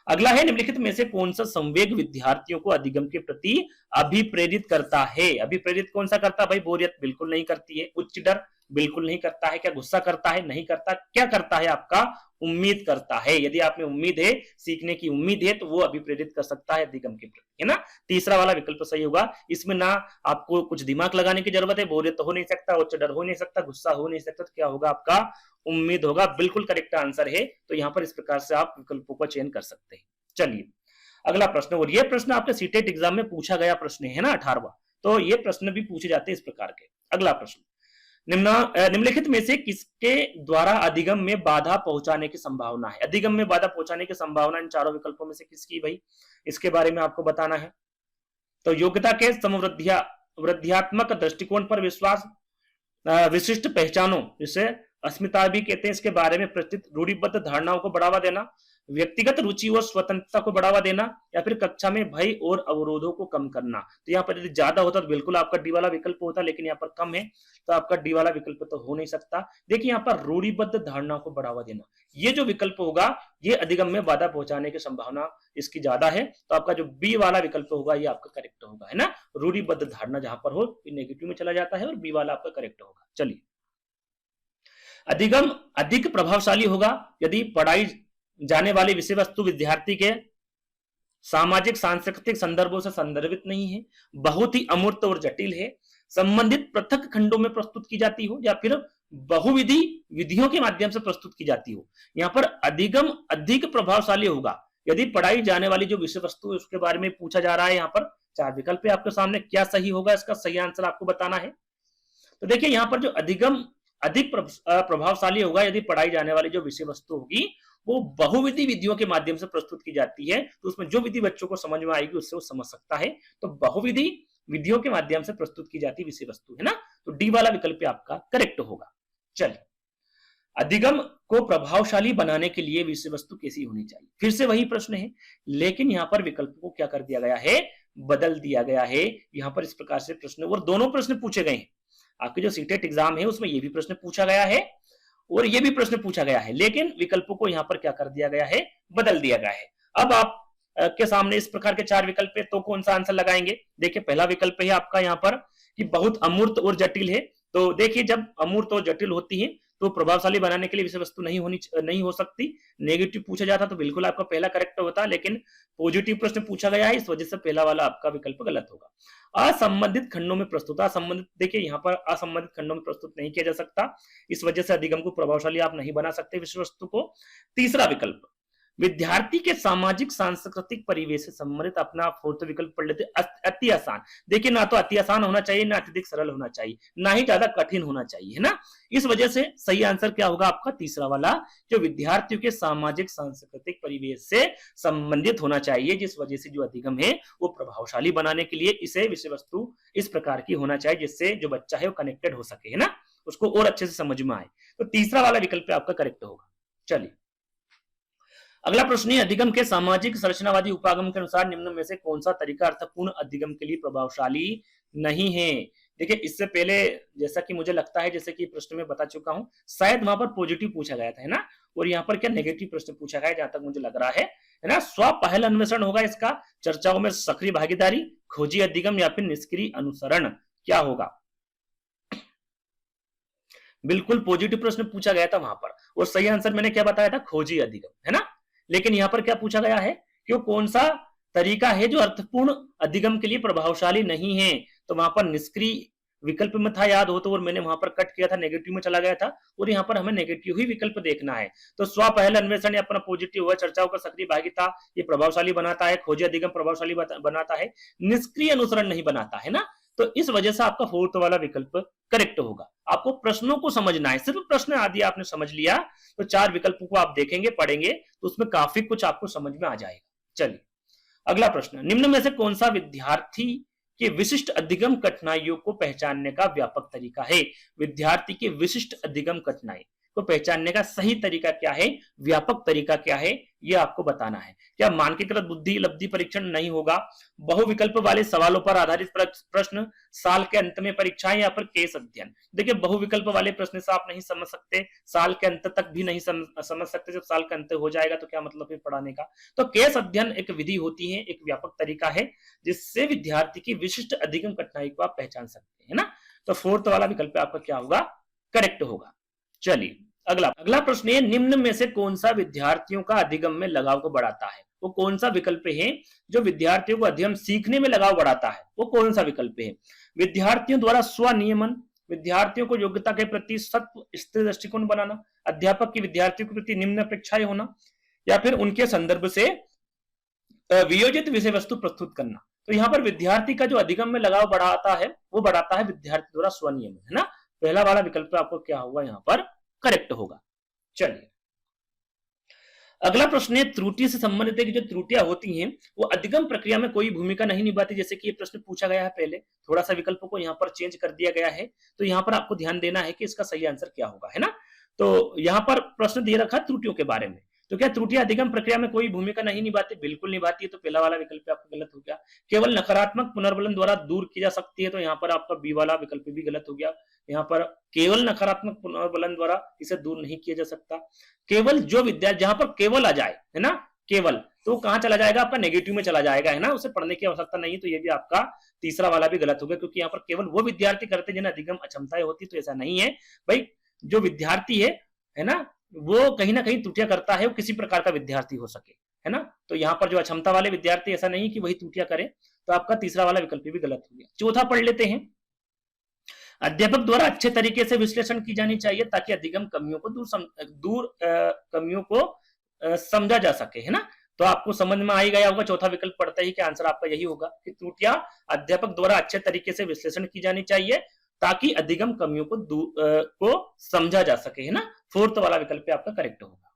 अगला है, निम्नलिखित में से कौन सा संवेग विद्यार्थियों को अधिगम के प्रति अभिप्रेरित करता है? अभिप्रेरित कौन सा करता है भाई? बोरियत बिल्कुल नहीं करती है। उच्च डर बिल्कुल नहीं करता है। क्या गुस्सा करता है? नहीं करता। क्या करता है आपका? उम्मीद करता है। यदि आप में उम्मीद है, सीखने की उम्मीद है, तो वो अभिप्रेरित कर सकता है अधिगम के प्रति, है ना। तीसरा वाला विकल्प सही होगा। इसमें ना आपको कुछ दिमाग लगाने की जरूरत है। बोरियत तो हो नहीं सकता, उच्च डर हो नहीं सकता, गुस्सा हो नहीं सकता, तो क्या होगा आपका? उम्मीद होगा। बिल्कुल करेक्ट आंसर है। तो यहाँ पर इस प्रकार से आप विकल्पों का चयन कर सकते हैं। चलिए अगला प्रश्न, और ये प्रश्न आपके सीटेट एग्जाम में पूछा गया प्रश्न है ना, 18वां। तो ये प्रश्न भी पूछे जाते हैं इस प्रकार के। अगला प्रश्न, निम्नलिखित में से किसके द्वारा अधिगम में बाधा पहुंचाने की संभावना है? अधिगम में बाधा पहुंचाने की संभावना इन चारों विकल्पों में से किसकी भाई? इसके बारे में आपको बताना है। तो योग्यता के समवृद्धियात्मक दृष्टिकोण पर विश्वास, विशिष्ट पहचानों जिसे अस्मिता भी कहते हैं, इसके बारे में प्रचलित रूढ़िबद्ध धारणाओं को बढ़ावा देना, व्यक्तिगत रुचि और स्वतंत्रता को बढ़ावा देना, या फिर कक्षा में भय और अवरोधों को कम करना। तो यहाँ पर यदि ज्यादा होता तो बिल्कुल आपका डी वाला विकल्प होता, लेकिन यहाँ पर कम है तो आपका डी वाला विकल्प तो हो नहीं सकता। देखिए यहाँ पर रूढ़िबद्ध धारणाओं को बढ़ावा देना, ये जो विकल्प होगा ये अधिगम में बाधा पहुंचाने की संभावना इसकी ज्यादा है। तो आपका जो बी वाला विकल्प होगा ये आपका करेक्ट होगा, है ना। रूढ़िबद्ध धारणा जहां पर हो नेगेटिव में चला जाता है और बी वाला आपका करेक्ट होगा। चलिए अधिगम अधिक प्रभावशाली होगा यदि पढ़ाई जाने वाली विषय वस्तु विद्यार्थी के सामाजिक सांस्कृतिक संदर्भों से संदर्भित नहीं है, बहुत ही अमूर्त और जटिल है, संबंधित पृथक खंडों में प्रस्तुत की जाती हो, या फिर बहुविधि विधियों के माध्यम से प्रस्तुत की जाती हो। यहाँ पर अधिगम अधिक प्रभावशाली होगा यदि पढ़ाई जाने वाली जो विषय वस्तु है उसके बारे में पूछा जा रहा है। यहाँ पर चार विकल्प है आपके सामने, क्या सही होगा? इसका सही आंसर आपको बताना है। तो देखिए यहाँ पर जो अधिगम अधिक प्रभावशाली होगा यदि पढ़ाई जाने वाली जो विषय वस्तु होगी वो बहुविधि विधियों के माध्यम से प्रस्तुत की जाती है, तो उसमें जो विधि बच्चों को समझ में आएगी उससे वो समझ सकता है। तो बहुविधि विधियों के माध्यम से प्रस्तुत की जाती विषय वस्तु, है ना। तो डी वाला विकल्प आपका करेक्ट होगा। चलिए अधिगम को प्रभावशाली बनाने के लिए विषय वस्तु कैसी होनी चाहिए? फिर से वही प्रश्न है, लेकिन यहाँ पर विकल्प को क्या कर दिया गया है? बदल दिया गया है। यहाँ पर इस प्रकार से प्रश्न, और दोनों प्रश्न पूछे गए हैं। आपके जो सीटेट एग्जाम है उसमें ये भी प्रश्न पूछा गया है और ये भी प्रश्न पूछा गया है, लेकिन विकल्पों को यहाँ पर क्या कर दिया गया है? बदल दिया गया है। अब आप के सामने इस प्रकार के चार विकल्प है, तो कौन सा आंसर लगाएंगे? देखिए पहला विकल्प है आपका यहाँ पर कि बहुत अमूर्त और जटिल है। तो देखिए जब अमूर्त और जटिल होती है तो प्रभावशाली बनाने के लिए विषय वस्तु नहीं हो सकती। नेगेटिव पूछा जाता तो बिल्कुल आपका पहला करेक्ट होता, लेकिन पॉजिटिव प्रश्न पूछा गया है, इस वजह से पहला वाला आपका विकल्प गलत होगा। असंबंधित खंडों में प्रस्तुत, असंबंधित देखिए यहाँ पर असंबंधित खंडों में प्रस्तुत नहीं किया जा सकता, इस वजह से अधिगम को प्रभावशाली आप नहीं बना सकते विषय वस्तु को। तीसरा विकल्प विद्यार्थी के सामाजिक सांस्कृतिक परिवेश से संबंधित, अपना फोर्थ विकल्प पढ़ लेते, अति आसान। देखिए ना तो अति आसान होना चाहिए, ना अत्यधिक सरल होना चाहिए, ना ही ज्यादा कठिन होना चाहिए, है ना। इस वजह से सही आंसर क्या होगा आपका? तीसरा वाला, जो विद्यार्थियों के सामाजिक सांस्कृतिक परिवेश से संबंधित होना चाहिए, जिस वजह से जो अधिगम है वो प्रभावशाली बनाने के लिए इसे विषय वस्तु इस प्रकार की होना चाहिए जिससे जो बच्चा है वो कनेक्टेड हो सके, है ना, उसको और अच्छे से समझ में आए। तो तीसरा वाला विकल्प आपका करेक्ट होगा। चलिए अगला प्रश्न है, अधिगम के सामाजिक संरचनावादी उपागम के अनुसार निम्न में से कौन सा तरीका अर्थपूर्ण अधिगम के लिए प्रभावशाली नहीं है? देखिए इससे पहले जैसा कि मुझे लगता है, जैसे कि प्रश्न में बता चुका हूं, शायद वहां पर पॉजिटिव पूछा गया था, है ना, और यहाँ पर क्या नेगेटिव प्रश्न पूछा गया, जहां तक मुझे लग रहा है ना। स्व पहल अन्वेषण होगा इसका, चर्चाओं में सक्रिय भागीदारी, खोजी अधिगम, या फिर निष्क्रिय अनुसरण, क्या होगा? बिल्कुल पॉजिटिव प्रश्न पूछा गया था वहां पर, और सही आंसर मैंने क्या बताया था? खोजी अधिगम, है ना। लेकिन यहां पर क्या पूछा गया है कि वो कौन सा तरीका है जो अर्थपूर्ण अधिगम के लिए प्रभावशाली नहीं है? तो वहां पर निष्क्रिय विकल्प में था, याद हो तो, और मैंने वहां पर कट किया था, नेगेटिव में चला गया था, और यहाँ पर हमें नेगेटिव ही विकल्प देखना है। तो स्व पहल अन्वेषण अपना पॉजिटिव हुआ, चर्चाओं का सक्रिय भागीदारी ये प्रभावशाली बनाता है, खोजी अधिगम प्रभावशाली बनाता है, निष्क्रिय अनुसरण नहीं बनाता, है ना। तो इस वजह से आपका फोर्थ वाला विकल्प करेक्ट होगा। आपको प्रश्नों को समझना है, सिर्फ प्रश्न आदि आपने समझ लिया तो चार विकल्पों को आप देखेंगे पढ़ेंगे तो उसमें काफी कुछ आपको समझ में आ जाएगा। चलिए अगला प्रश्न, निम्न में से कौन सा विद्यार्थी के विशिष्ट अधिगम कठिनाइयों को पहचानने का व्यापक तरीका है? विद्यार्थी के विशिष्ट अधिगम कठिनाई, को पहचानने का सही तरीका क्या है, व्यापक तरीका क्या है, ये आपको बताना है। क्या मानकीकृत बुद्धि लब्धि परीक्षण नहीं होगा, बहुविकल्प वाले सवालों पर आधारित प्रश्न, साल के अंत में परीक्षाएं या फिर केस अध्ययन। देखिए बहुविकल्प वाले प्रश्न से आप नहीं समझ सकते, साल के अंत तक भी नहीं समझ सकते, जब साल का अंत हो जाएगा तो क्या मतलब है पढ़ाने का। तो केस अध्ययन एक विधि होती है, एक व्यापक तरीका है जिससे विद्यार्थी की विशिष्ट अधिगम कठिनाई को आप पहचान सकते हैं ना। तो फोर्थ वाला विकल्प आपका क्या होगा, करेक्ट होगा। चलिए अगला प्रश्न है, निम्न में से कौन सा विद्यार्थियों का अधिगम में लगाव को बढ़ाता है। वो कौन सा विकल्प है जो विद्यार्थियों को अधिगम सीखने में लगाव बढ़ाता है, वो कौन सा विकल्प है। विद्यार्थियों द्वारा स्वनियमन, विद्यार्थियों को योग्यता के प्रति सत्व स्थिर दृष्टिकोण बनाना, अध्यापक की विद्यार्थियों के प्रति निम्न अपेक्षाएं होना, या फिर उनके संदर्भ से वियोजित विषय वस्तु प्रस्तुत करना। तो यहाँ पर विद्यार्थी का जो अधिगम में लगाव बढ़ाता है वो बढ़ाता है विद्यार्थी द्वारा स्वनियमन, है ना। पहला वाला विकल्प आपको क्या होगा यहाँ पर करेक्ट होगा। चलिए अगला प्रश्न है, त्रुटि से संबंधित है कि जो त्रुटियां होती हैं वो अधिगम प्रक्रिया में कोई भूमिका नहीं निभाती। जैसे कि ये प्रश्न पूछा गया है पहले, थोड़ा सा विकल्पों को यहाँ पर चेंज कर दिया गया है, तो यहाँ पर आपको ध्यान देना है कि इसका सही आंसर क्या होगा, है ना। तो यहाँ पर प्रश्न दे रखा त्रुटियों के बारे में, तो क्या त्रुटियां अधिगम प्रक्रिया में कोई भूमिका नहीं निभाती, बिल्कुल निभाती है। तो पहला वाला विकल्प आपका गलत हो गया। केवल नकारात्मक पुनर्बलन द्वारा दूर की जा सकती है, तो यहाँ पर आपका बी वाला विकल्प भी गलत हो गया। यहाँ पर केवल नकारात्मक पुनर्बलन द्वारा इसे दूर नहीं किया जा सकता। केवल जो विद्यार्थी, जहां पर केवल आ जाए, है ना, केवल, तो कहां चला जाएगा, आपका नेगेटिव में चला जाएगा, है ना, उसे पढ़ने की आवश्यकता नहीं। तो ये भी आपका तीसरा वाला भी गलत हो गया, क्योंकि यहाँ पर केवल वो विद्यार्थी करते जिन्हें अधिगम अक्षमताएं होती, तो ऐसा नहीं है भाई। जो विद्यार्थी है ना, वो कहीं ना कहीं त्रुटियां करता है, वो किसी प्रकार का विद्यार्थी हो सके, है ना। तो यहाँ पर जो अक्षमता वाले विद्यार्थी, ऐसा नहीं कि वही त्रुटियां करें। तो आपका तीसरा वाला विकल्प भी गलत हो गया। चौथा पढ़ लेते हैं, अध्यापक द्वारा अच्छे तरीके से विश्लेषण की जानी चाहिए ताकि अधिगम कमियों को कमियों को समझा जा सके, है ना। तो आपको समझ में आ ही गया होगा चौथा विकल्प पढ़ते ही कि आंसर आपका यही होगा कि त्रुटियां अध्यापक द्वारा अच्छे तरीके से विश्लेषण की जानी चाहिए ताकि अधिगम कमियों को समझा जा सके, है ना। फोर्थ वाला विकल्प आपका करेक्ट होगा।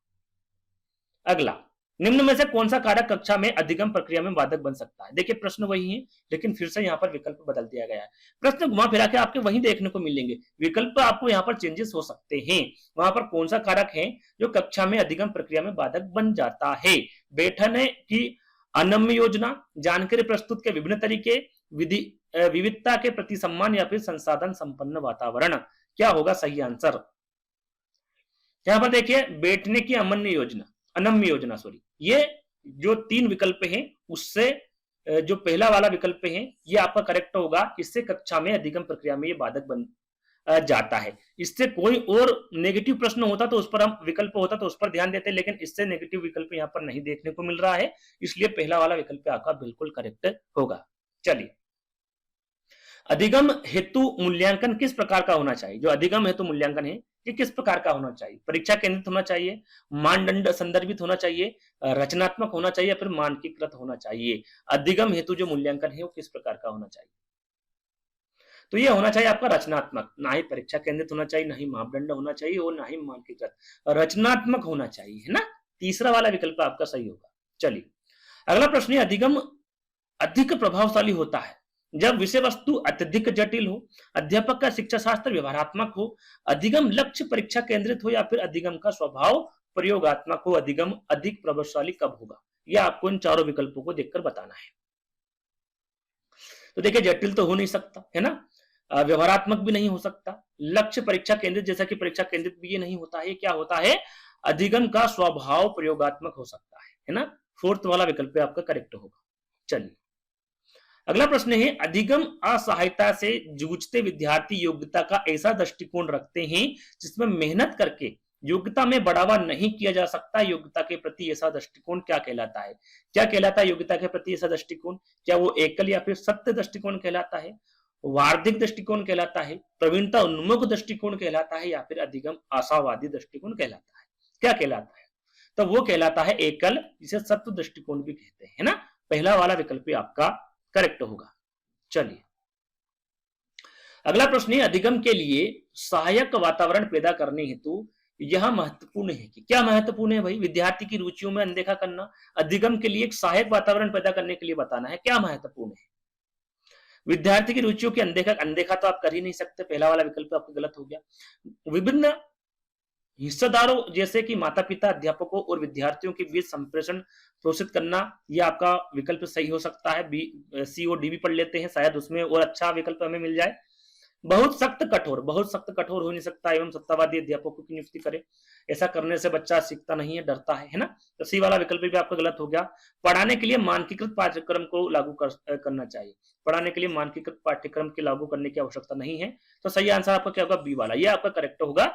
अगला, निम्न में से कौन सा कारक कक्षा में अधिगम प्रक्रिया में बाधक बन सकता है। देखिए प्रश्न वही है, लेकिन फिर से यहाँ पर विकल्प बदल दिया गया है। प्रश्न घुमा फिरा के आपके वही देखने को मिलेंगे, विकल्प आपको यहाँ पर चेंजेस हो सकते हैं। वहां पर कौन सा कारक है जो कक्षा में अधिगम प्रक्रिया में बाधक बन जाता है। बैठने की अनम्य योजना, जानकारी प्रस्तुत के विभिन्न तरीके, विविधता के प्रति सम्मान, या फिर संसाधन संपन्न वातावरण। क्या होगा सही आंसर। यहाँ पर देखिए, बैठने की अनम्य योजना सॉरी, ये जो तीन विकल्प हैं उससे जो पहला वाला विकल्प है ये आपका करेक्ट होगा। इससे कक्षा में अधिगम प्रक्रिया में ये बाधक बन जाता है। इससे कोई और नेगेटिव प्रश्न होता तो उस पर हम विकल्प होता तो उस पर ध्यान देते, लेकिन इससे नेगेटिव विकल्प यहाँ पर नहीं देखने को मिल रहा है, इसलिए पहला वाला विकल्प आपका बिल्कुल करेक्ट होगा। चलिए, अधिगम हेतु मूल्यांकन किस प्रकार का होना चाहिए। जो अधिगम हेतु मूल्यांकन है ये किस प्रकार का होना चाहिए। परीक्षा केंद्रित होना चाहिए, मानदंड संदर्भित होना चाहिए, रचनात्मक होना चाहिए, या फिर मानकीकृत होना चाहिए। अधिगम हेतु जो मूल्यांकन है वो किस प्रकार का होना चाहिए। तो ये होना चाहिए आपका रचनात्मक, ना ही परीक्षा केंद्रित होना चाहिए, ना ही मापदंड होना चाहिए, और ना ही मानकीकृत, रचनात्मक होना चाहिए, है ना। तीसरा वाला विकल्प आपका सही होगा। चलिए अगला प्रश्न है, अधिगम अधिक प्रभावशाली होता है जब विषय वस्तु अत्यधिक जटिल हो, अध्यापक का शिक्षा शास्त्र व्यवहारात्मक हो, अधिगम लक्ष्य परीक्षा केंद्रित हो, या फिर अधिगम का स्वभाव प्रयोगात्मक हो। अधिगम अधिक प्रभावशाली कब होगा, यह आपको इन चारों विकल्पों को देखकर बताना है। तो देखिए, जटिल तो हो नहीं सकता, है ना, व्यवहारात्मक भी नहीं हो सकता, लक्ष्य परीक्षा केंद्रित जैसा कि परीक्षा केंद्रित भी ये नहीं होता है। क्या होता है, अधिगम का स्वभाव प्रयोगात्मक हो सकता है ना। फोर्थ वाला विकल्प आपका करेक्ट होगा। चलिए अगला प्रश्न है, अधिगम असहायता से जूझते विद्यार्थी योग्यता का ऐसा दृष्टिकोण रखते हैं जिसमें मेहनत करके योग्यता में बढ़ावा नहीं किया जा सकता। योग्यता के प्रति ऐसा दृष्टिकोण क्या कहलाता है। क्या कहलाता है योग्यता के प्रति ऐसा दृष्टिकोण। क्या वो एकल या फिर सत्य दृष्टिकोण कहलाता है, वार्धिक दृष्टिकोण कहलाता है, प्रवीणता उन्मुख दृष्टिकोण कहलाता है, या फिर अधिगम आशावादी दृष्टिकोण कहलाता है। क्या कहलाता है, तो वो कहलाता है एकल, जिसे सत्य दृष्टिकोण भी कहते हैं, है ना। पहला वाला विकल्प आपका करेक्ट होगा। चलिए अगला प्रश्न है, अधिगम के लिए सहायक वातावरण पैदा करने हेतु यह महत्वपूर्ण है कि। क्या महत्वपूर्ण है भाई, विद्यार्थी की रुचियों में अनदेखा करना, अधिगम के लिए एक सहायक वातावरण पैदा करने के लिए बताना है। क्या महत्वपूर्ण है, विद्यार्थी की रुचियों की अनदेखा तो आप कर ही नहीं सकते, पहला वाला विकल्प आपका गलत हो गया। विभिन्न हिस्सेदारों जैसे कि माता पिता, अध्यापकों और विद्यार्थियों के बीच संप्रेषण प्रोषित करना, ये आपका विकल्प सही हो सकता है। बी, सी और डी भी पढ़ लेते हैं, शायद उसमें और अच्छा विकल्प हमें मिल जाए। बहुत सख्त कठोर हो नहीं सकता एवं सत्तावादी अध्यापकों की नियुक्ति करे। ऐसा करने से बच्चा सीखता नहीं है, डरता है ना? तो सी वाला विकल्प भी आपका गलत हो गया। पढ़ाने के लिए मानकीकृत पाठ्यक्रम को लागू करना चाहिए। पढ़ाने के लिए मानकीकृत पाठ्यक्रम के लागू करने की आवश्यकता नहीं है। तो सही आंसर आपका क्या होगा? बी वाला, ये आपका करेक्ट होगा।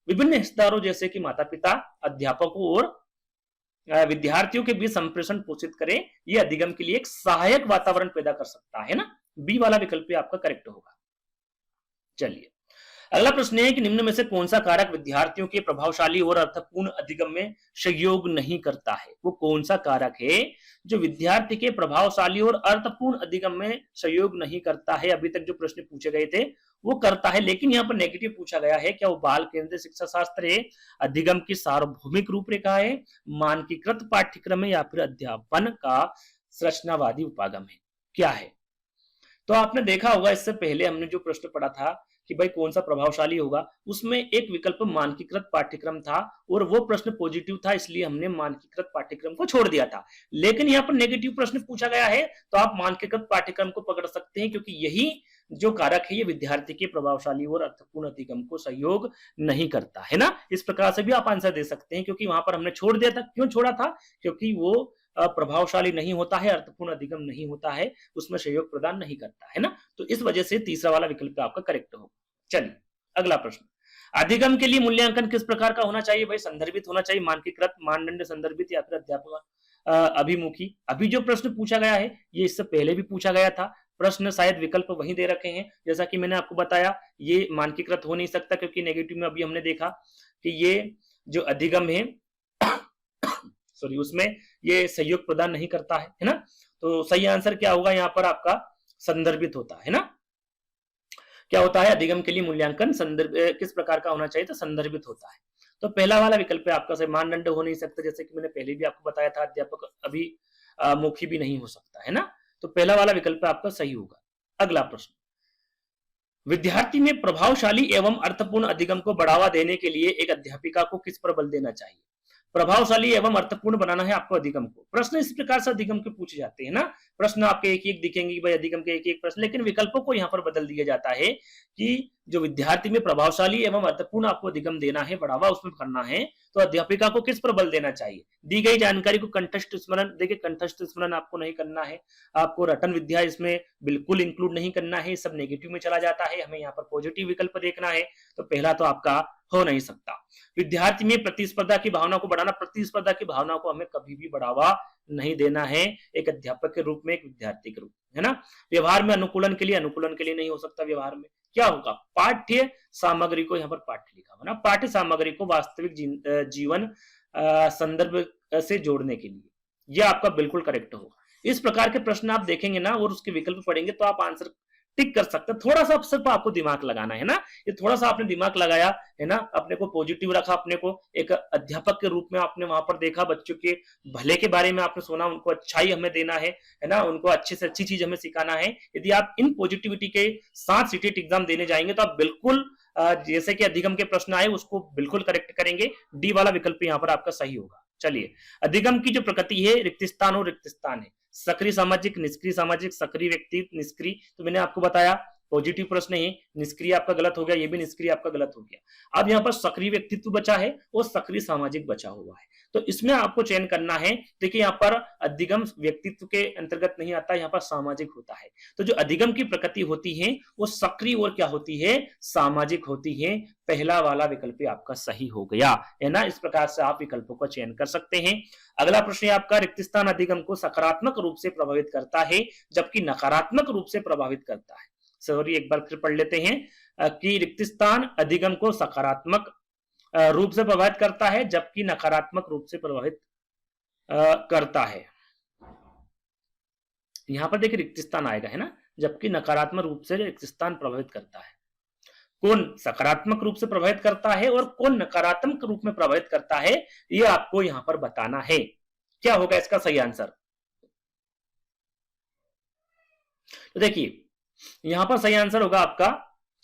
विभिन्न हिस्सेदारों जैसे कि माता पिता, अध्यापकों और विद्यार्थियों के बीच संप्रेषण पोषित करे, ये अधिगम के लिए एक सहायक वातावरण पैदा कर सकता है ना? बी वाला विकल्प भी आपका करेक्ट होगा। चलिए, अगला प्रश्न है कि निम्न में से कौन सा कारक विद्यार्थियों के प्रभावशाली और अर्थपूर्ण अधिगम में सहयोग नहीं करता है? वो कौन सा कारक है जो विद्यार्थी के प्रभावशाली और अर्थपूर्ण अधिगम में सहयोग नहीं करता है? अभी तक जो प्रश्न पूछे गए थे वो करता है, लेकिन यहाँ पर नेगेटिव पूछा गया है। क्या वो बाल केंद्रित शिक्षा शास्त्र है, अधिगम की सार्वभौमिक रूपरेखा है, मानकीकृत पाठ्यक्रम है, या फिर अध्यापन का संरचनावादी उपागम है? क्या है? तो आपने देखा होगा इससे पहले हमने जो प्रश्न पढ़ा था कि भाई कौन सा प्रभावशाली होगा, उसमें एक विकल्प मानकीकृत पाठ्यक्रम था और वो प्रश्न पॉजिटिव था, इसलिए हमने मानकीकृत पाठ्यक्रम को छोड़ दिया था। लेकिन यहाँ पर नेगेटिव प्रश्न पूछा गया है तो आप मानकीकृत पाठ्यक्रम को पकड़ सकते हैं, क्योंकि यही जो कारक है ये विद्यार्थी के प्रभावशाली और अर्थपूर्ण अधिगम को सहयोग नहीं करता है ना? इस प्रकार से भी आप आंसर दे सकते हैं, क्योंकि वहां पर हमने छोड़ दिया था। क्यों छोड़ा था? क्योंकि वो प्रभावशाली नहीं होता है, अर्थपूर्ण अधिगम नहीं होता है, उसमें सहयोग प्रदान नहीं करता है ना? तो इस वजह से तीसरा वाला विकल्प आपका करेक्ट होगा। चलिए, अगला प्रश्न, अधिगम के लिए मूल्यांकन किस प्रकार का होना चाहिए? भाई संदर्भित होना चाहिए, मानकीकृत, मानदंड संदर्भित, या फिर अध्यापक अभिमुखी। अभी जो प्रश्न पूछा गया है ये इससे पहले भी पूछा गया था। प्रश्न शायद विकल्प वही दे रखे हैं, जैसा कि मैंने आपको बताया ये मानकीकृत हो नहीं सकता, क्योंकि नेगेटिव में अभी हमने देखा कि ये जो अधिगम है सॉरी उसमें ये सहयोग प्रदान नहीं करता है ना? तो सही आंसर क्या होगा यहाँ पर आपका? संदर्भित होता है ना? क्या होता है? अधिगम के लिए मूल्यांकन संदर्भ किस प्रकार का होना चाहिए? तो संदर्भित होता है। तो पहला वाला विकल्प है आपका सही। मानदंड हो नहीं सकता, जैसे कि मैंने पहले भी आपको बताया था, अध्यापक अभिमुखी भी नहीं हो सकता है ना? तो पहला वाला विकल्प आपका सही होगा। अगला प्रश्न, विद्यार्थी में प्रभावशाली एवं अर्थपूर्ण अधिगम को बढ़ावा देने के लिए एक अध्यापिका को किस पर बल देना चाहिए? प्रभावशाली एवं अर्थपूर्ण बनाना है आपको अधिगम को। प्रश्न इस प्रकार से अधिगम के पूछे जाते हैं ना? प्रश्न आपके एक एक दिखेंगे भाई अधिगम के एक एक प्रश्न, लेकिन विकल्पों को यहाँ पर बदल दिया जाता है कि जो विद्यार्थी में प्रभावशाली एवं अर्थपूर्ण आपको अधिगम देना है, बढ़ावा उसमें करना है, तो अध्यापिका को किस पर बल देना चाहिए? दी गई जानकारी को कंठस्थ स्मरण, देखिए कंठस्थ स्मरण आपको नहीं करना है, आपको रटन विद्या इसमें बिल्कुल इंक्लूड नहीं करना है, सब नेगेटिव में चला जाता है, हमें यहाँ पर पॉजिटिव विकल्प देखना है। तो पहला तो आपका हो नहीं सकता। विद्यार्थी में प्रतिस्पर्धा की भावना को बढ़ाना, प्रतिस्पर्धा की भावना को हमें कभी भी बढ़ावा नहीं देना है, एक अध्यापक के रूप में, एक विद्यार्थी के रूप में, है ना? व्यवहार में अनुकूलन के लिए नहीं हो सकता। व्यवहार में क्या होगा? पाठ्य सामग्री को यहाँ पर पाठ्य लिखा हुआ ना, पाठ्य सामग्री को वास्तविक जीवन संदर्भ से जोड़ने के लिए, यह आपका बिल्कुल करेक्ट होगा। इस प्रकार के प्रश्न आप देखेंगे ना और उसके विकल्प पढ़ेंगे तो आप आंसर टिक कर सकते हैं। थोड़ा सा सिर्फ आपको दिमाग लगाना है ना, ये थोड़ा सा आपने दिमाग लगाया है ना, अपने को पॉजिटिव रखा, अपने को एक अध्यापक के रूप में आपने वहां पर देखा, बच्चों के भले के बारे में आपने सुना, उनको अच्छाई हमें देना है ना, उनको अच्छे से अच्छी चीज हमें सिखाना है। यदि आप इन पॉजिटिविटी के साथ सीटेट एग्जाम देने जाएंगे तो आप बिल्कुल जैसे कि अधिगम के प्रश्न आए उसको बिल्कुल करेक्ट करेंगे। डी वाला विकल्प यहाँ पर आपका सही होगा। चलिए, अधिगम की जो प्रकृति है रिक्तिस्थान और रिक्तिस्थान है, सक्रिय सामाजिक, निष्क्रिय सामाजिक, सक्रिय व्यक्ति, निष्क्रिय। तो मैंने आपको बताया पॉजिटिव प्रश्न है, निष्क्रिय आपका गलत हो गया, ये भी निष्क्रिय आपका गलत हो गया। अब यहाँ पर सक्रिय व्यक्तित्व बचा है और सक्रिय सामाजिक बचा हुआ है, तो इसमें आपको चयन करना है। देखिए यहाँ पर अधिगम व्यक्तित्व के अंतर्गत नहीं आता, यहाँ पर सामाजिक होता है। तो जो अधिगम की प्रकृति होती है वो सक्रिय और क्या होती है? सामाजिक होती है। पहला वाला विकल्प आपका सही हो गया है ना? इस प्रकार से आप विकल्पों का चयन कर सकते हैं। अगला प्रश्न आपका, रिक्तिस्थान अधिगम को सकारात्मक रूप से प्रभावित करता है जबकि नकारात्मक रूप से प्रभावित करता है। सॉरी, एक बार फिर पढ़ लेते हैं कि रिक्तिस्थान अधिगम को सकारात्मक रूप से प्रभावित करता है जबकि नकारात्मक रूप से प्रभावित करता है। यहां पर देखिए रिक्तिस्थान आएगा है ना, जबकि नकारात्मक रूप से रिक्तिस्थान प्रभावित करता है। कौन सकारात्मक रूप से प्रभावित करता है और कौन नकारात्मक रूप में प्रभावित करता है, ये आपको यहां पर बताना है। क्या होगा इसका सही आंसर? तो देखिए यहां पर सही आंसर होगा आपका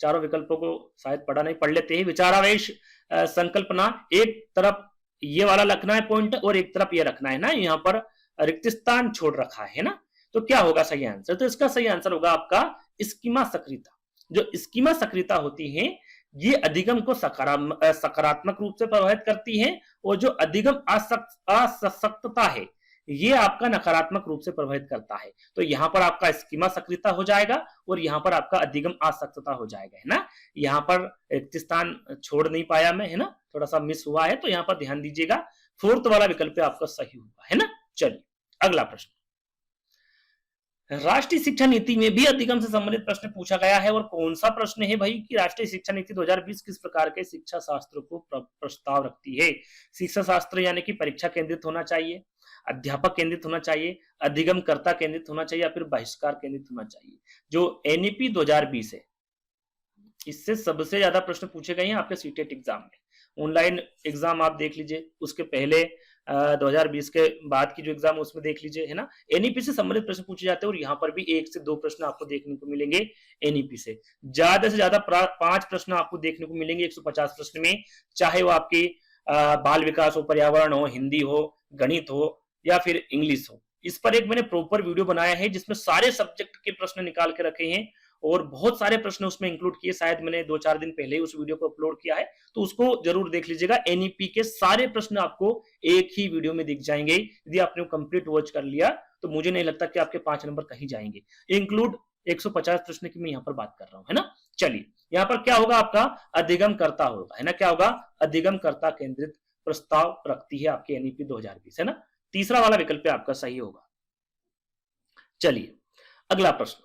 चारों विकल्पों को शायद पढ़ा नहीं, पढ़ लेते हैं। विचारावेश संकल्पना, एक तरफ ये वाला रखना है पॉइंट और एक तरफ ये रखना है ना, यहाँ पर रिक्त स्थान छोड़ रखा है ना। तो क्या होगा सही आंसर? तो इसका सही आंसर होगा आपका स्कीमा सक्रियता। जो स्कीमा सक्रियता होती है ये अधिगम को सकारात्मक रूप से प्रभावित करती है, और जो अधिगम असशक्तता है ये आपका नकारात्मक रूप से प्रभावित करता है। तो यहाँ पर आपका स्कीमा सक्रियता हो जाएगा और यहाँ पर आपका अधिगम आसक्तता हो जाएगा, है ना। यहाँ पर रिक्त स्थान छोड़ नहीं पाया मैं, है ना, थोड़ा सा मिस हुआ है, तो यहाँ पर ध्यान दीजिएगा। फोर्थ वाला विकल्प आपका सही होगा, है ना। चलिए अगला प्रश्न। राष्ट्रीय शिक्षा नीति में भी अधिगम से संबंधित प्रश्न पूछा गया है, और कौन सा प्रश्न है भाई कि राष्ट्रीय शिक्षा नीति 2020 किस प्रकार के शिक्षा शास्त्र को प्रस्ताव रखती है। शिक्षा शास्त्र यानी कि परीक्षा केंद्रित होना चाहिए, अध्यापक केंद्रित होना चाहिए, अधिगम कर्ता केंद्रित होना चाहिए, या फिर बहिष्कार केंद्रित होना चाहिए। जो एनईपी 2020 है इससे सबसे ज्यादा प्रश्न पूछे गए हैं आपके सीटेट एग्जाम में। ऑनलाइन एग्जाम आप देख लीजिए, उसके पहले 2020 के बाद की जो एग्जाम उसमें देख लीजिए, है ना। एनईपी से संबंधित प्रश्न पूछे जाते हैं, और यहाँ पर भी 1 से 2 प्रश्न आपको देखने को मिलेंगे एनईपी से ज्यादा 5 प्रश्न आपको देखने को मिलेंगे 150 प्रश्न में, चाहे वो आपकी बाल विकास हो, पर्यावरण हो, हिंदी हो, गणित हो, या फिर इंग्लिश हो। इस पर एक मैंने प्रॉपर वीडियो बनाया है जिसमें सारे सब्जेक्ट के प्रश्न निकाल के रखे हैं, और बहुत सारे प्रश्न उसमें इंक्लूड किए। शायद मैंने 2-4 दिन पहले ही उस वीडियो को अपलोड किया है, तो उसको जरूर देख लीजिएगा। एनईपी के सारे प्रश्न आपको एक ही वीडियो में दिख जाएंगे। यदि आपने कंप्लीट वॉच कर लिया तो मुझे नहीं लगता कि आपके 5 नंबर कहीं जाएंगे, इंक्लूड 150 प्रश्न की मैं यहाँ पर बात कर रहा हूँ, है ना। चलिए यहाँ पर क्या होगा आपका अधिगम कर्ता होगा, है ना। क्या होगा? अधिगम कर्ता केंद्रित प्रस्ताव रखती है आपकी एनईपी 2020, है ना। तीसरा वाला विकल्प आपका सही होगा। चलिए अगला प्रश्न।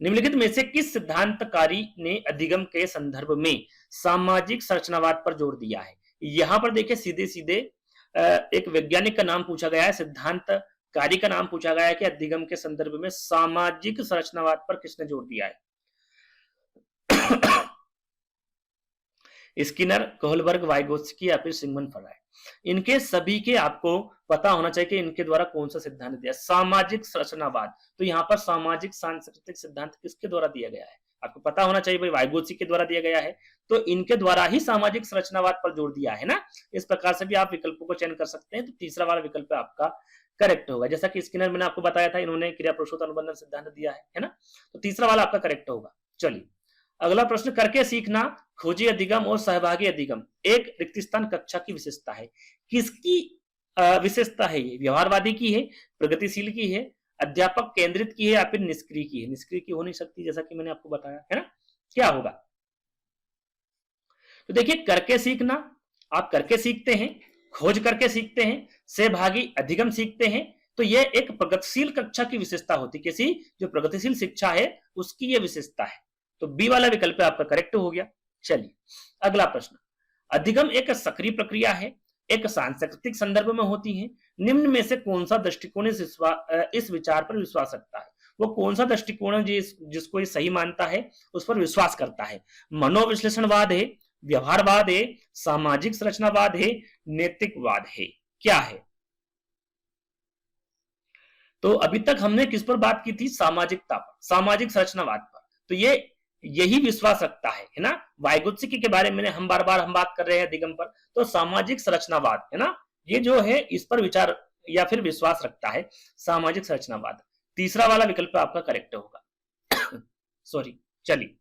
निम्नलिखित में से किस सिद्धांतकारी ने अधिगम के संदर्भ में सामाजिक संरचनावाद पर जोर दिया है? यहां पर देखिए सीधे सीधे एक वैज्ञानिक का नाम पूछा गया है, सिद्धांतकारी का नाम पूछा गया है कि अधिगम के संदर्भ में सामाजिक संरचनावाद पर किसने जोर दिया है। स्किनर, कोहलबर्ग, वाइगोत्स्की या फिर सिगमंड फ्रॉइड। इनके सभी के आपको पता होना चाहिए कि इनके द्वारा कौन सा सिद्धांत दिया। सामाजिक संरचनावाद, तो यहाँ पर सामाजिक सांस्कृतिक सिद्धांत किसके द्वारा दिया गया है आपको पता होना चाहिए भाई, वाइगोत्स्की के द्वारा दिया गया है। तो इनके द्वारा ही सामाजिक संरचनावाद पर जोर दिया है ना। इस प्रकार से भी आप विकल्पों को चयन कर सकते हैं। तो तीसरा वाला विकल्प आपका करेक्ट होगा। जैसा कि स्किनर मैंने आपको बताया था, इन्होंने क्रिया प्रसूत अनुबंधन सिद्धांत दिया है ना। तो तीसरा वाला आपका करेक्ट होगा। चलिए अगला प्रश्न। करके सीखना, खोजी अधिगम और सहभागी अधिगम एक रिक्त स्थान कक्षा की विशेषता है। किसकी विशेषता है ये? व्यवहारवादी की है, प्रगतिशील की है, अध्यापक केंद्रित की है, या फिर निष्क्रिय की है? निष्क्रिय की हो नहीं सकती, जैसा कि मैंने आपको बताया है ना। क्या होगा? तो देखिए करके सीखना, आप करके सीखते हैं, खोज करके सीखते हैं, सहभागी अधिगम सीखते हैं, तो ये एक प्रगतिशील कक्षा की विशेषता होती है। किसी जो प्रगतिशील शिक्षा है उसकी ये विशेषता है। तो बी वाला विकल्प आपका करेक्ट हो गया। चलिए अगला प्रश्न। अधिगम एक सक्रिय प्रक्रिया है, एक सांस्कृतिक संदर्भ में होती है। निम्न में से कौन सा दृष्टिकोण इस विचार पर विश्वास रखता है? वो कौन सा दृष्टिकोण है जिसको ये सही मानता है, उस पर विश्वास करता है? मनोविश्लेषणवाद है, व्यवहारवाद है, सामाजिक संरचनावाद है, नैतिकवाद है? क्या है? तो अभी तक हमने किस पर बात की थी? सामाजिकता पर, सामाजिक संरचनावाद पर। तो ये यही विश्वास रखता है ना। वाइगोत्स्की के बारे में हम बार बात कर रहे हैं अधिगम पर, तो सामाजिक संरचनावाद है ना, ये जो है इस पर विचार या फिर विश्वास रखता है, सामाजिक संरचनावाद। तीसरा वाला विकल्प आपका करेक्ट होगा। सॉरी। चलिए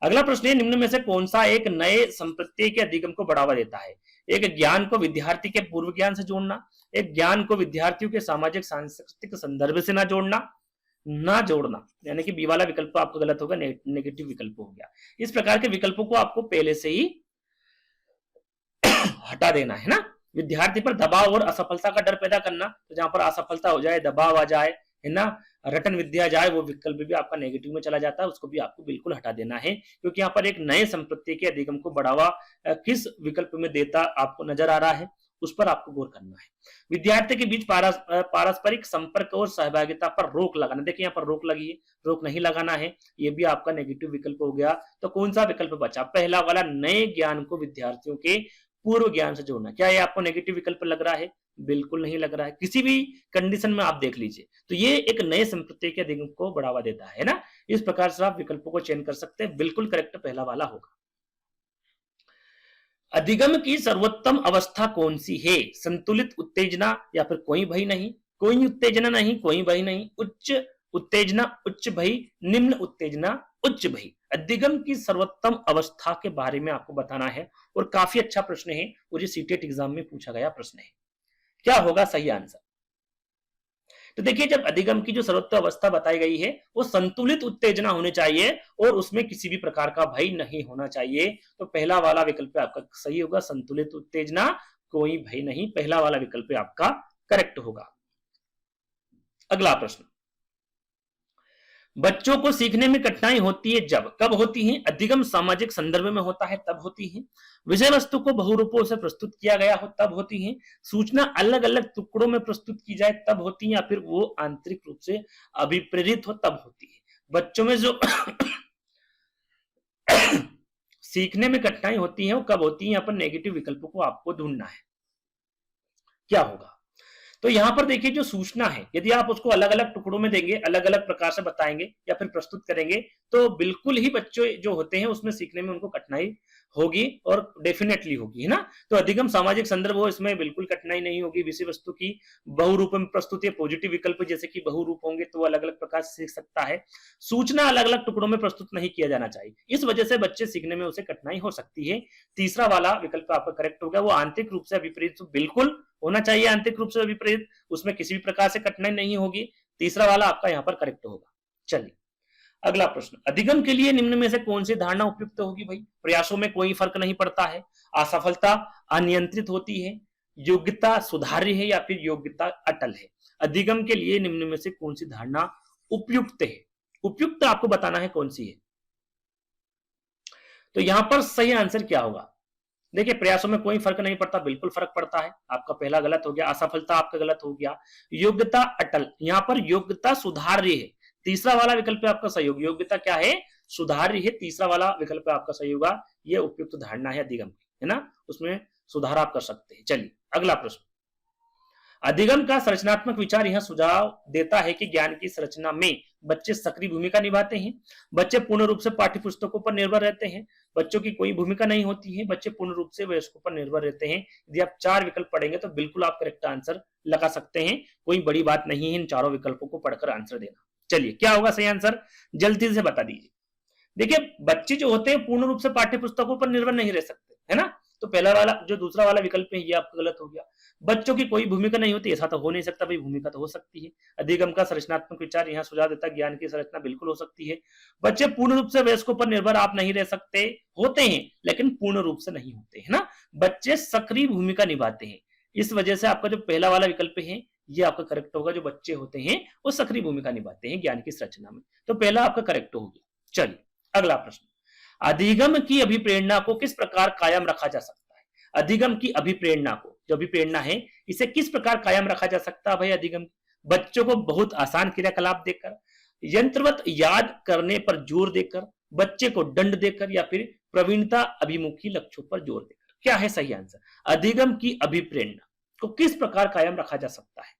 अगला प्रश्न है। निम्न में से कौन सा एक नए संप्रत्यय के अधिगम को बढ़ावा देता है? एक ज्ञान को विद्यार्थी के पूर्व ज्ञान से जोड़ना, एक ज्ञान को विद्यार्थियों के सामाजिक सांस्कृतिक संदर्भ से ना जोड़ना, यानी कि बी वाला विकल्प आपको गलत होगा, नेगेटिव विकल्प हो गया। इस प्रकार के विकल्पों को आपको पहले से ही हटा देना है ना। विद्यार्थी पर दबाव और असफलता का डर पैदा करना, तो जहां पर असफलता हो जाए, दबाव आ जाए, है ना, रटन विद्या जाए, वो विकल्प भी आपका नेगेटिव में चला जाता है, उसको भी आपको बिल्कुल हटा देना है। क्योंकि यहाँ पर एक नए संप्रत्यय के अधिगम को बढ़ावा किस विकल्प में देता आपको नजर आ रहा है, उस पर आपको गौर करना है। विद्यार्थी के बीच पारस्परिक संपर्क और सहभागिता पर रोक लगाना, देखिए यहाँ पर रोक लगी है, रोक नहीं लगाना है, ये भी आपका नेगेटिव विकल्प हो गया। तो कौन सा विकल्प बचा? पहला वाला, नए ज्ञान को विद्यार्थियों के पूर्व ज्ञान से जोड़ना। क्या ये आपको नेगेटिव विकल्प लग रहा है? बिल्कुल नहीं लग रहा है। किसी भी कंडीशन में आप देख लीजिए तो ये एक नए संप्रत्यय के अधिगम को बढ़ावा देता है ना। इस प्रकार से आप विकल्पों को चयन कर सकते हैं। बिल्कुल करेक्ट पहला वाला होगा। अधिगम की सर्वोत्तम अवस्था कौन सी है? संतुलित उत्तेजना या फिर कोई भय नहीं, कोई उत्तेजना नहीं, कोई भय नहीं, उच्च उत्तेजना, उच्च भय, निम्न उत्तेजना, उच्च भय। अधिगम की सर्वोत्तम अवस्था के बारे में आपको बताना है और काफी अच्छा प्रश्न है और ये सीटेट एग्जाम में पूछा गया प्रश्न है। क्या होगा सही आंसर? तो देखिए, जब अधिगम की जो सर्वोत्तम अवस्था बताई गई है वो संतुलित उत्तेजना होनी चाहिए और उसमें किसी भी प्रकार का भय नहीं होना चाहिए। तो पहला वाला विकल्प आपका सही होगा, संतुलित उत्तेजना, कोई भय नहीं, पहला वाला विकल्प आपका करेक्ट होगा। अगला प्रश्न, बच्चों को सीखने में कठिनाई होती है जब, कब होती है? अधिगम सामाजिक संदर्भ में होता है तब होती है, विषय वस्तु को बहुरूपों से प्रस्तुत किया गया हो तब होती है, सूचना अलग अलग टुकड़ों में प्रस्तुत की जाए तब होती है, या फिर वो आंतरिक रूप से अभिप्रेरित हो तब होती है। बच्चों में जो सीखने में कठिनाई होती है वो कब होती है? यहाँ पर नेगेटिव विकल्पों को आपको ढूंढना है। क्या होगा? तो यहां पर देखिए, जो सूचना है यदि आप उसको अलग अलग टुकड़ों में देंगे, अलग अलग प्रकार से बताएंगे या फिर प्रस्तुत करेंगे तो बिल्कुल ही बच्चे जो होते हैं उसमें सीखने में उनको कठिनाई होगी और डेफिनेटली होगी, है ना। तो अधिगम सामाजिक संदर्भ हो, इसमें बिल्कुल कठिनाई नहीं होगी। विषय वस्तु की बहुरूप में प्रस्तुति, पॉजिटिव विकल्प जैसे कि बहुरूप होंगे तो अलग अलग प्रकार से सीख सकता है। सूचना अलग अलग टुकड़ों में प्रस्तुत नहीं किया जाना चाहिए, इस वजह से बच्चे सीखने में उसे कठिनाई हो सकती है। तीसरा वाला विकल्प आपका करेक्ट होगा, वो आंतरिक रूप से अभिप्रेरित बिल्कुल होना चाहिए, आंतरिक रूप से अभिप्रेरित, उसमें किसी भी प्रकार से कठिनाई नहीं होगी। तीसरा वाला आपका यहाँ पर करेक्ट होगा। चलिए अगला प्रश्न, अधिगम के लिए निम्न में से कौन सी धारणा उपयुक्त होगी? भाई, प्रयासों में कोई फर्क नहीं पड़ता है, असफलता अनियंत्रित होती है, योग्यता सुधारी है, या फिर योग्यता अटल है। अधिगम के लिए निम्न में से कौन सी धारणा उपयुक्त है? उपयुक्त आपको बताना है कौन सी है। तो यहां पर सही आंसर क्या होगा? देखिए, प्रयासों में कोई फर्क नहीं पड़ता, बिल्कुल फर्क पड़ता है, आपका पहला गलत हो गया। असफलता आपका गलत हो गया। योग्यता अटल, यहां पर योग्यता सुधार्य है, तीसरा वाला विकल्प आपका सही होगा। योग्यता क्या है? सुधार्य है, तीसरा वाला विकल्प आपका सही होगा। ये उपयुक्त धारणा है अधिगम की, है ना, उसमें सुधार आप कर सकते हैं। चलिए अगला प्रश्न, अधिगम का संरचनात्मक विचार यह सुझाव देता है कि ज्ञान की संरचना में बच्चे सक्रिय भूमिका निभाते हैं, बच्चे पूर्ण रूप से पाठ्य पुस्तकों पर निर्भर रहते हैं, बच्चों की कोई भूमिका नहीं होती है, बच्चे पूर्ण रूप से वयस्कों पर निर्भर रहते हैं। यदि आप चार विकल्प पढ़ेंगे तो बिल्कुल आप करेक्ट आंसर लगा सकते हैं, कोई बड़ी बात नहीं है इन चारों विकल्पों को पढ़कर आंसर देना। चलिए क्या होगा सही आंसर, जल्दी से बता दीजिए। देखिए, बच्चे जो होते हैं पूर्ण रूप से पाठ्य पुस्तकों पर निर्भर नहीं रह सकते, है ना। तो पहला वाला जो दूसरा वाला विकल्प है ये आपका गलत हो गया। बच्चों की कोई भूमिका नहीं होती, ऐसा तो हो नहीं सकता भाई, भूमिका तो हो सकती है। अधिगम का संरचनात्मक विचार यहाँ सुझाव देता है ज्ञान की संरचना बिल्कुल हो सकती है। बच्चे पूर्ण रूप से वयस्कों पर निर्भर आप नहीं रह सकते, होते हैं लेकिन पूर्ण रूप से नहीं होते, है ना। बच्चे सक्रिय भूमिका निभाते हैं, इस वजह से आपका जो पहला वाला विकल्प है ये आपका करेक्ट होगा। जो बच्चे होते हैं वो सक्रिय भूमिका निभाते हैं ज्ञान की संरचना में, तो पहला आपका करेक्ट हो गया। चलिए अगला प्रश्न, अधिगम की अभिप्रेरणा को किस प्रकार कायम रखा जा सकता है? अधिगम की अभिप्रेरणा को, जो अभिप्रेरणा है इसे किस प्रकार कायम रखा जा सकता है भाई? अधिगम बच्चों को बहुत आसान क्रियाकलाप देकर, यंत्रवत याद करने पर जोर देकर, बच्चे को दंड देकर, या फिर प्रवीणता अभिमुखी लक्ष्यों पर जोर देकर। क्या है सही आंसर? अधिगम की अभिप्रेरणा को किस प्रकार कायम रखा जा सकता है?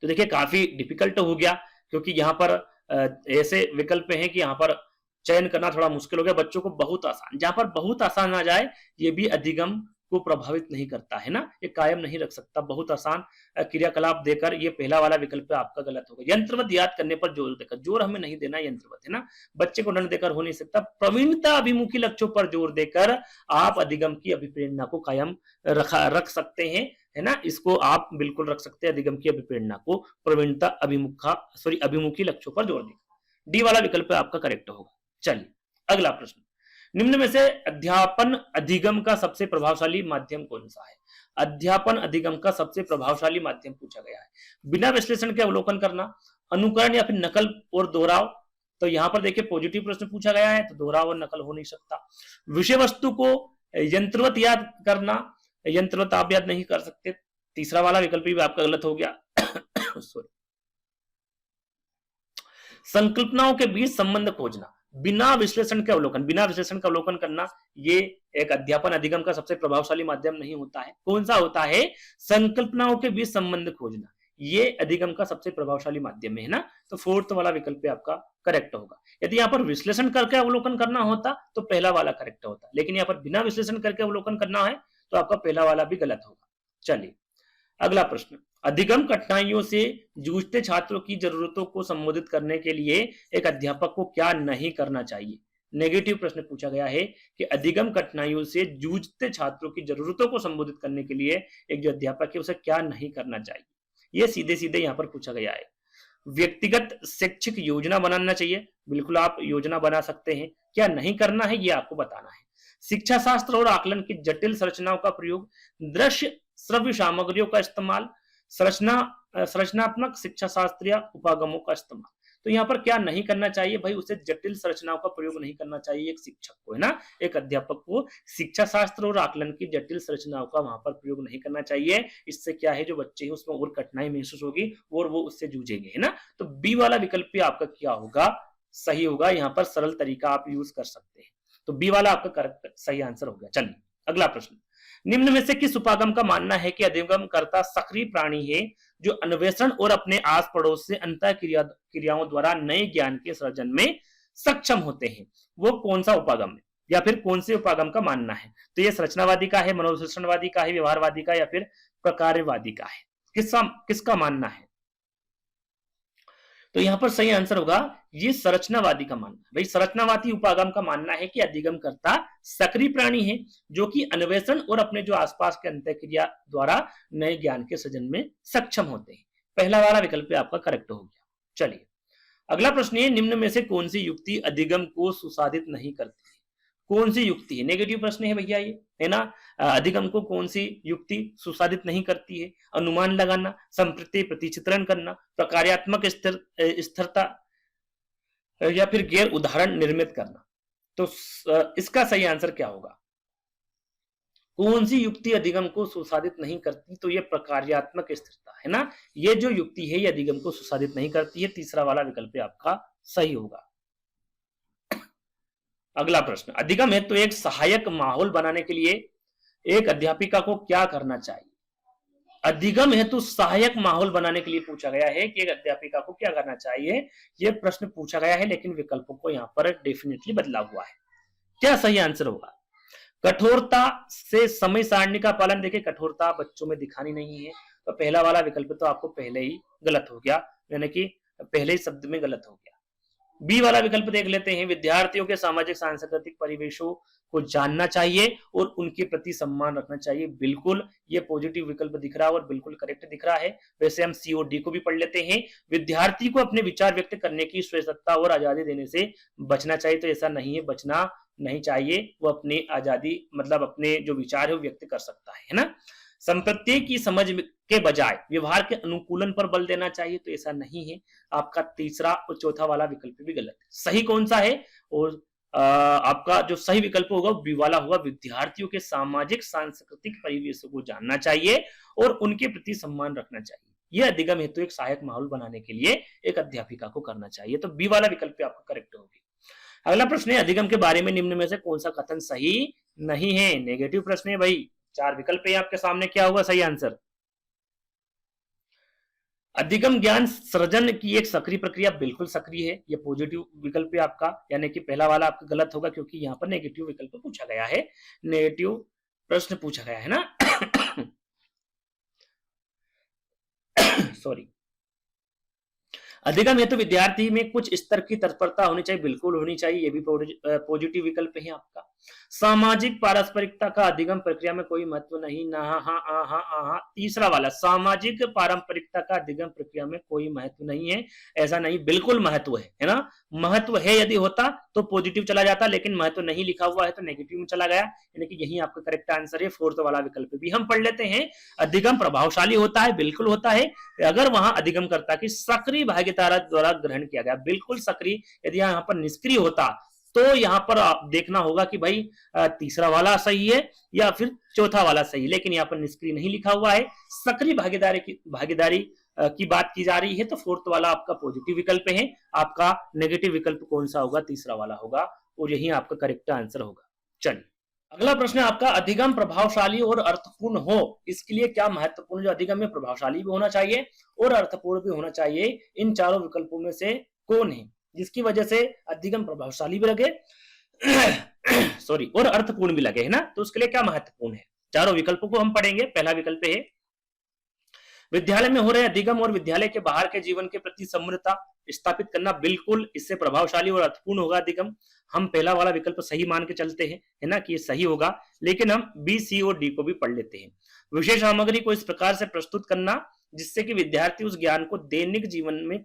तो देखिए काफी डिफिकल्ट हो गया, क्योंकि यहाँ पर ऐसे विकल्प हैं कि यहाँ पर चयन करना थोड़ा मुश्किल हो गया। बच्चों को बहुत आसान, जहां पर बहुत आसान आ जाए ये भी अधिगम को प्रभावित नहीं करता, है ना, ये कायम नहीं रख सकता। बहुत आसान क्रियाकलाप देकर, ये पहला वाला विकल्प आपका गलत होगा। यंत्रवत याद करने पर जोर देकर, जोर हमें नहीं देना यंत्रवत, है ना। बच्चे को दंड देकर हो नहीं सकता। प्रवीणता अभिमुखी लक्ष्यों पर जोर देकर आप अधिगम की अभिप्रेरणा को कायम रख सकते हैं, है ना। इसको आप बिल्कुल रख सकते हैं, अधिगम की अभिप्रेरणा को प्रवीणता अभिमुखी लक्ष्यों पर जोर देकर। डी वाला विकल्प आपका करेक्ट होगा। चलिए अगला प्रश्न, निम्न में से अध्यापन अधिगम का सबसे प्रभावशाली माध्यम कौन सा है? अध्यापन अधिगम का सबसे प्रभावशाली माध्यम पूछा गया है। बिना विश्लेषण के अवलोकन करना, अनुकरण या फिर नकल और दोहराव। तो यहां पर देखिए पॉजिटिव प्रश्न पूछा गया है तो दोहराव और नकल हो नहीं सकता। विषय वस्तु को यंत्रवत याद करना, यंत्रवत आप याद नहीं कर सकते, तीसरा वाला विकल्प भी आपका गलत हो गया। सॉरी। संकल्पनाओं के बीच संबंध खोजना, बिना विश्लेषण के अवलोकन, बिना विश्लेषण का अवलोकन करना, ये एक अध्यापन अधिगम का सबसे प्रभावशाली माध्यम नहीं होता है। कौन सा होता है? संकल्पनाओं के बीच संबंध खोजना, ये अधिगम का सबसे प्रभावशाली माध्यम है ना। तो फोर्थ वाला विकल्प आपका करेक्ट होगा। यदि यहाँ पर विश्लेषण करके अवलोकन करना होता तो पहला वाला करेक्ट होता, लेकिन यहाँ पर बिना विश्लेषण करके अवलोकन करना है तो आपका पहला वाला भी गलत होगा। चलिए अगला प्रश्न, अधिगम कठिनाइयों से जूझते छात्रों की जरूरतों को संबोधित करने के लिए एक अध्यापक को क्या नहीं करना चाहिए? नेगेटिव प्रश्न पूछा गया है कि अधिगम कठिनाइयों से जूझते छात्रों की जरूरतों को संबोधित करने के लिए एक जो अध्यापक है उसे क्या नहीं करना चाहिए? ये सीधे सीधे यहाँ पर पूछा गया है। व्यक्तिगत शैक्षिक योजना बनाना चाहिए, बिल्कुल आप योजना बना सकते हैं। क्या नहीं करना है ये आपको बताना है। शिक्षा शास्त्र और आकलन की जटिल संरचनाओं का प्रयोग, दृश्य श्रव्य सामग्रियों का इस्तेमाल, संरचनात्मक शिक्षा शास्त्रीय उपागमों का इस्तेमाल। तो यहाँ पर क्या नहीं करना चाहिए भाई? उसे जटिल संरचनाओं का प्रयोग नहीं करना चाहिए एक शिक्षक को, है ना। एक अध्यापक को शिक्षा शास्त्र और आकलन की जटिल संरचनाओं का वहां पर प्रयोग नहीं करना चाहिए। इससे क्या है, जो बच्चे हैं उसमें और कठिनाई महसूस होगी और वो उससे जूझेंगे, है ना। तो बी वाला विकल्प भी आपका क्या होगा? सही होगा। यहाँ पर सरल तरीका आप यूज कर सकते हैं। तो बी वाला आपका करेक्ट सही आंसर हो गया। चलिए अगला प्रश्न, निम्न में से किस उपागम का मानना है कि अधिगमकर्ता सक्रिय प्राणी है जो अन्वेषण और अपने आस पड़ोस से अंतः क्रियाओं द्वारा नए ज्ञान के सृजन में सक्षम होते हैं? वो कौन सा उपागम है या फिर कौन से उपागम का मानना है? तो ये संरचनावादी का है, मनोविश्लेषणवादी का है, व्यवहारवादी का या फिर प्रकार्यवादी का है? किसका मानना है? तो यहां पर सही आंसर होगा ये संरचनावादी का मानना है। भाई संरचनावादी उपागम का मानना है कि अधिगमकर्ता सक्रिय प्राणी है जो कि अन्वेषण और अपने जो आसपास के अंतःक्रिया द्वारा नए ज्ञान के सृजन में सक्षम होते हैं। पहला वाला विकल्प आपका करेक्ट हो गया। चलिए अगला प्रश्न है, निम्न में से कौन सी युक्ति अधिगम को सुसाधित नहीं करती है? कौन सी युक्ति है? नेगेटिव प्रश्न है भैया ये, है ना। अधिगम को कौन सी युक्ति सुसाधित नहीं करती है? अनुमान लगाना, संप्रति प्रतिचित्रण करना, प्रकार्यात्मक स्थिरता या फिर गैर उदाहरण निर्मित करना। तो इसका सही आंसर क्या होगा? कौन सी युक्ति अधिगम को सुसाधित नहीं करती? तो ये प्रकार्यात्मक स्थिरता, है ना। ये जो युक्ति है ये अधिगम को सुसाधित नहीं करती है। तीसरा वाला विकल्प आपका सही होगा। अगला प्रश्न, अधिगम हेतु एक सहायक माहौल बनाने के लिए एक अध्यापिका को क्या करना चाहिए? अधिगम हेतु सहायक माहौल बनाने के लिए पूछा गया है कि एक अध्यापिका को क्या करना चाहिए। यह प्रश्न पूछा गया है, लेकिन विकल्पों को यहाँ पर डेफिनेटली बदला हुआ है। क्या सही आंसर होगा? कठोरता से समय सारणी का पालन। देखिए कठोरता बच्चों में दिखानी नहीं है, तो पहला वाला विकल्प तो आपको पहले ही गलत हो गया, यानी कि पहले ही शब्द में गलत हो गया। बी वाला विकल्प देख लेते हैं, विद्यार्थियों के सामाजिक सांस्कृतिक परिवेशों को जानना चाहिए और उनके प्रति सम्मान रखना चाहिए। बिल्कुल ये पॉजिटिव विकल्प दिख रहा है और बिल्कुल करेक्ट दिख रहा है। वैसे हम सी और डी को भी पढ़ लेते हैं। विद्यार्थी को अपने विचार व्यक्त करने की स्वायत्तता और आजादी देने से बचना चाहिए। तो ऐसा नहीं है, बचना नहीं चाहिए। वो अपनी आजादी मतलब अपने जो विचार है वो व्यक्त कर सकता है ना। संप्रति की समझ के बजाय व्यवहार के अनुकूलन पर बल देना चाहिए। तो ऐसा नहीं है। आपका तीसरा और चौथा वाला विकल्प भी गलत है। सही कौन सा है? और आपका जो सही विकल्प होगा बी वाला होगा, विद्यार्थियों के सामाजिक सांस्कृतिक परिवेश को जानना चाहिए और उनके प्रति सम्मान रखना चाहिए। यह अधिगम हेतु एक सहायक माहौल बनाने के लिए एक अध्यापिका को करना चाहिए। तो बी वाला विकल्प आपका करेक्ट होगी। अगला प्रश्न है, अधिगम के बारे में निम्न में से कौन सा कथन सही नहीं है? नेगेटिव प्रश्न है भाई। 4 विकल्प है आपके सामने, क्या होगा सही आंसर? अधिगम ज्ञान सृजन की एक सक्रिय प्रक्रिया। बिल्कुल सक्रिय है। ये पॉजिटिव विकल्प है आपका, यानी कि पहला वाला आपका गलत होगा क्योंकि यहाँ पर नेगेटिव विकल्प पूछा गया है, नेगेटिव प्रश्न पूछा गया है ना। सॉरी। अधिगम हेतु विद्यार्थी में कुछ स्तर की तत्परता होनी चाहिए। बिल्कुल होनी चाहिए, ये भी पॉजिटिव विकल्प है आपका। सामाजिक पारस्परिकता का अधिगम प्रक्रिया में कोई महत्व नहीं। तीसरा वाला, सामाजिक पारंपरिकता का अधिगम प्रक्रिया में कोई महत्व नहीं है। ऐसा नहीं, बिल्कुल महत्व है ना। महत्व है, यदि होता तो पॉजिटिव चला जाता, लेकिन महत्व नहीं लिखा हुआ है तो नेगेटिव में चला गया, यानी कि यही आपका करेक्ट आंसर है। फोर्थ वाला विकल्प भी हम पढ़ लेते हैं। अधिगम प्रभावशाली होता है, बिल्कुल होता है, अगर वहां अधिगमकर्ता की सक्रिय भागीदारी द्वारा ग्रहण किया गया। बिल्कुल सक्रिय। यदि यहाँ पर निष्क्रिय होता तो यहाँ पर आप देखना होगा कि भाई तीसरा वाला सही है या फिर चौथा वाला सही है, लेकिन यहाँ पर निष्क्रिय नहीं लिखा हुआ है। सक्रिय भागीदारी की बात की जा रही है, तो फोर्थ वाला आपका पॉजिटिव विकल्प है। आपका नेगेटिव विकल्प कौन सा होगा? तीसरा वाला होगा, और यही आपका करेक्ट आंसर होगा। चलिए अगला प्रश्न है आपका, अधिगम प्रभावशाली और अर्थपूर्ण हो इसके लिए क्या महत्वपूर्ण, जो अधिगम में प्रभावशाली भी होना चाहिए और अर्थपूर्ण भी होना चाहिए, इन चारों विकल्पों में से कौन है जिसकी वजह से अधिगम प्रभावशाली भी लगे सॉरी और अर्थपूर्ण भी लगे, है ना। तो उसके लिए क्या महत्वपूर्ण है, चारों विकल्पों को हम पढ़ेंगे। पहला विकल्प है, विद्यालय में हो रहे अधिगम और विद्यालय के बाहर के जीवन के प्रति सम्मतता स्थापित करना, बिल्कुल इससे प्रभावशाली और अर्थपूर्ण होगा अधिगम। हम पहला वाला विकल्प सही मान के चलते हैं, है ना, कि ये सही होगा, लेकिन हम बी, सी और डी को भी पढ़ लेते हैं। विशेष सामग्री को इस प्रकार से प्रस्तुत करना जिससे कि विद्यार्थी उस ज्ञान को दैनिक जीवन में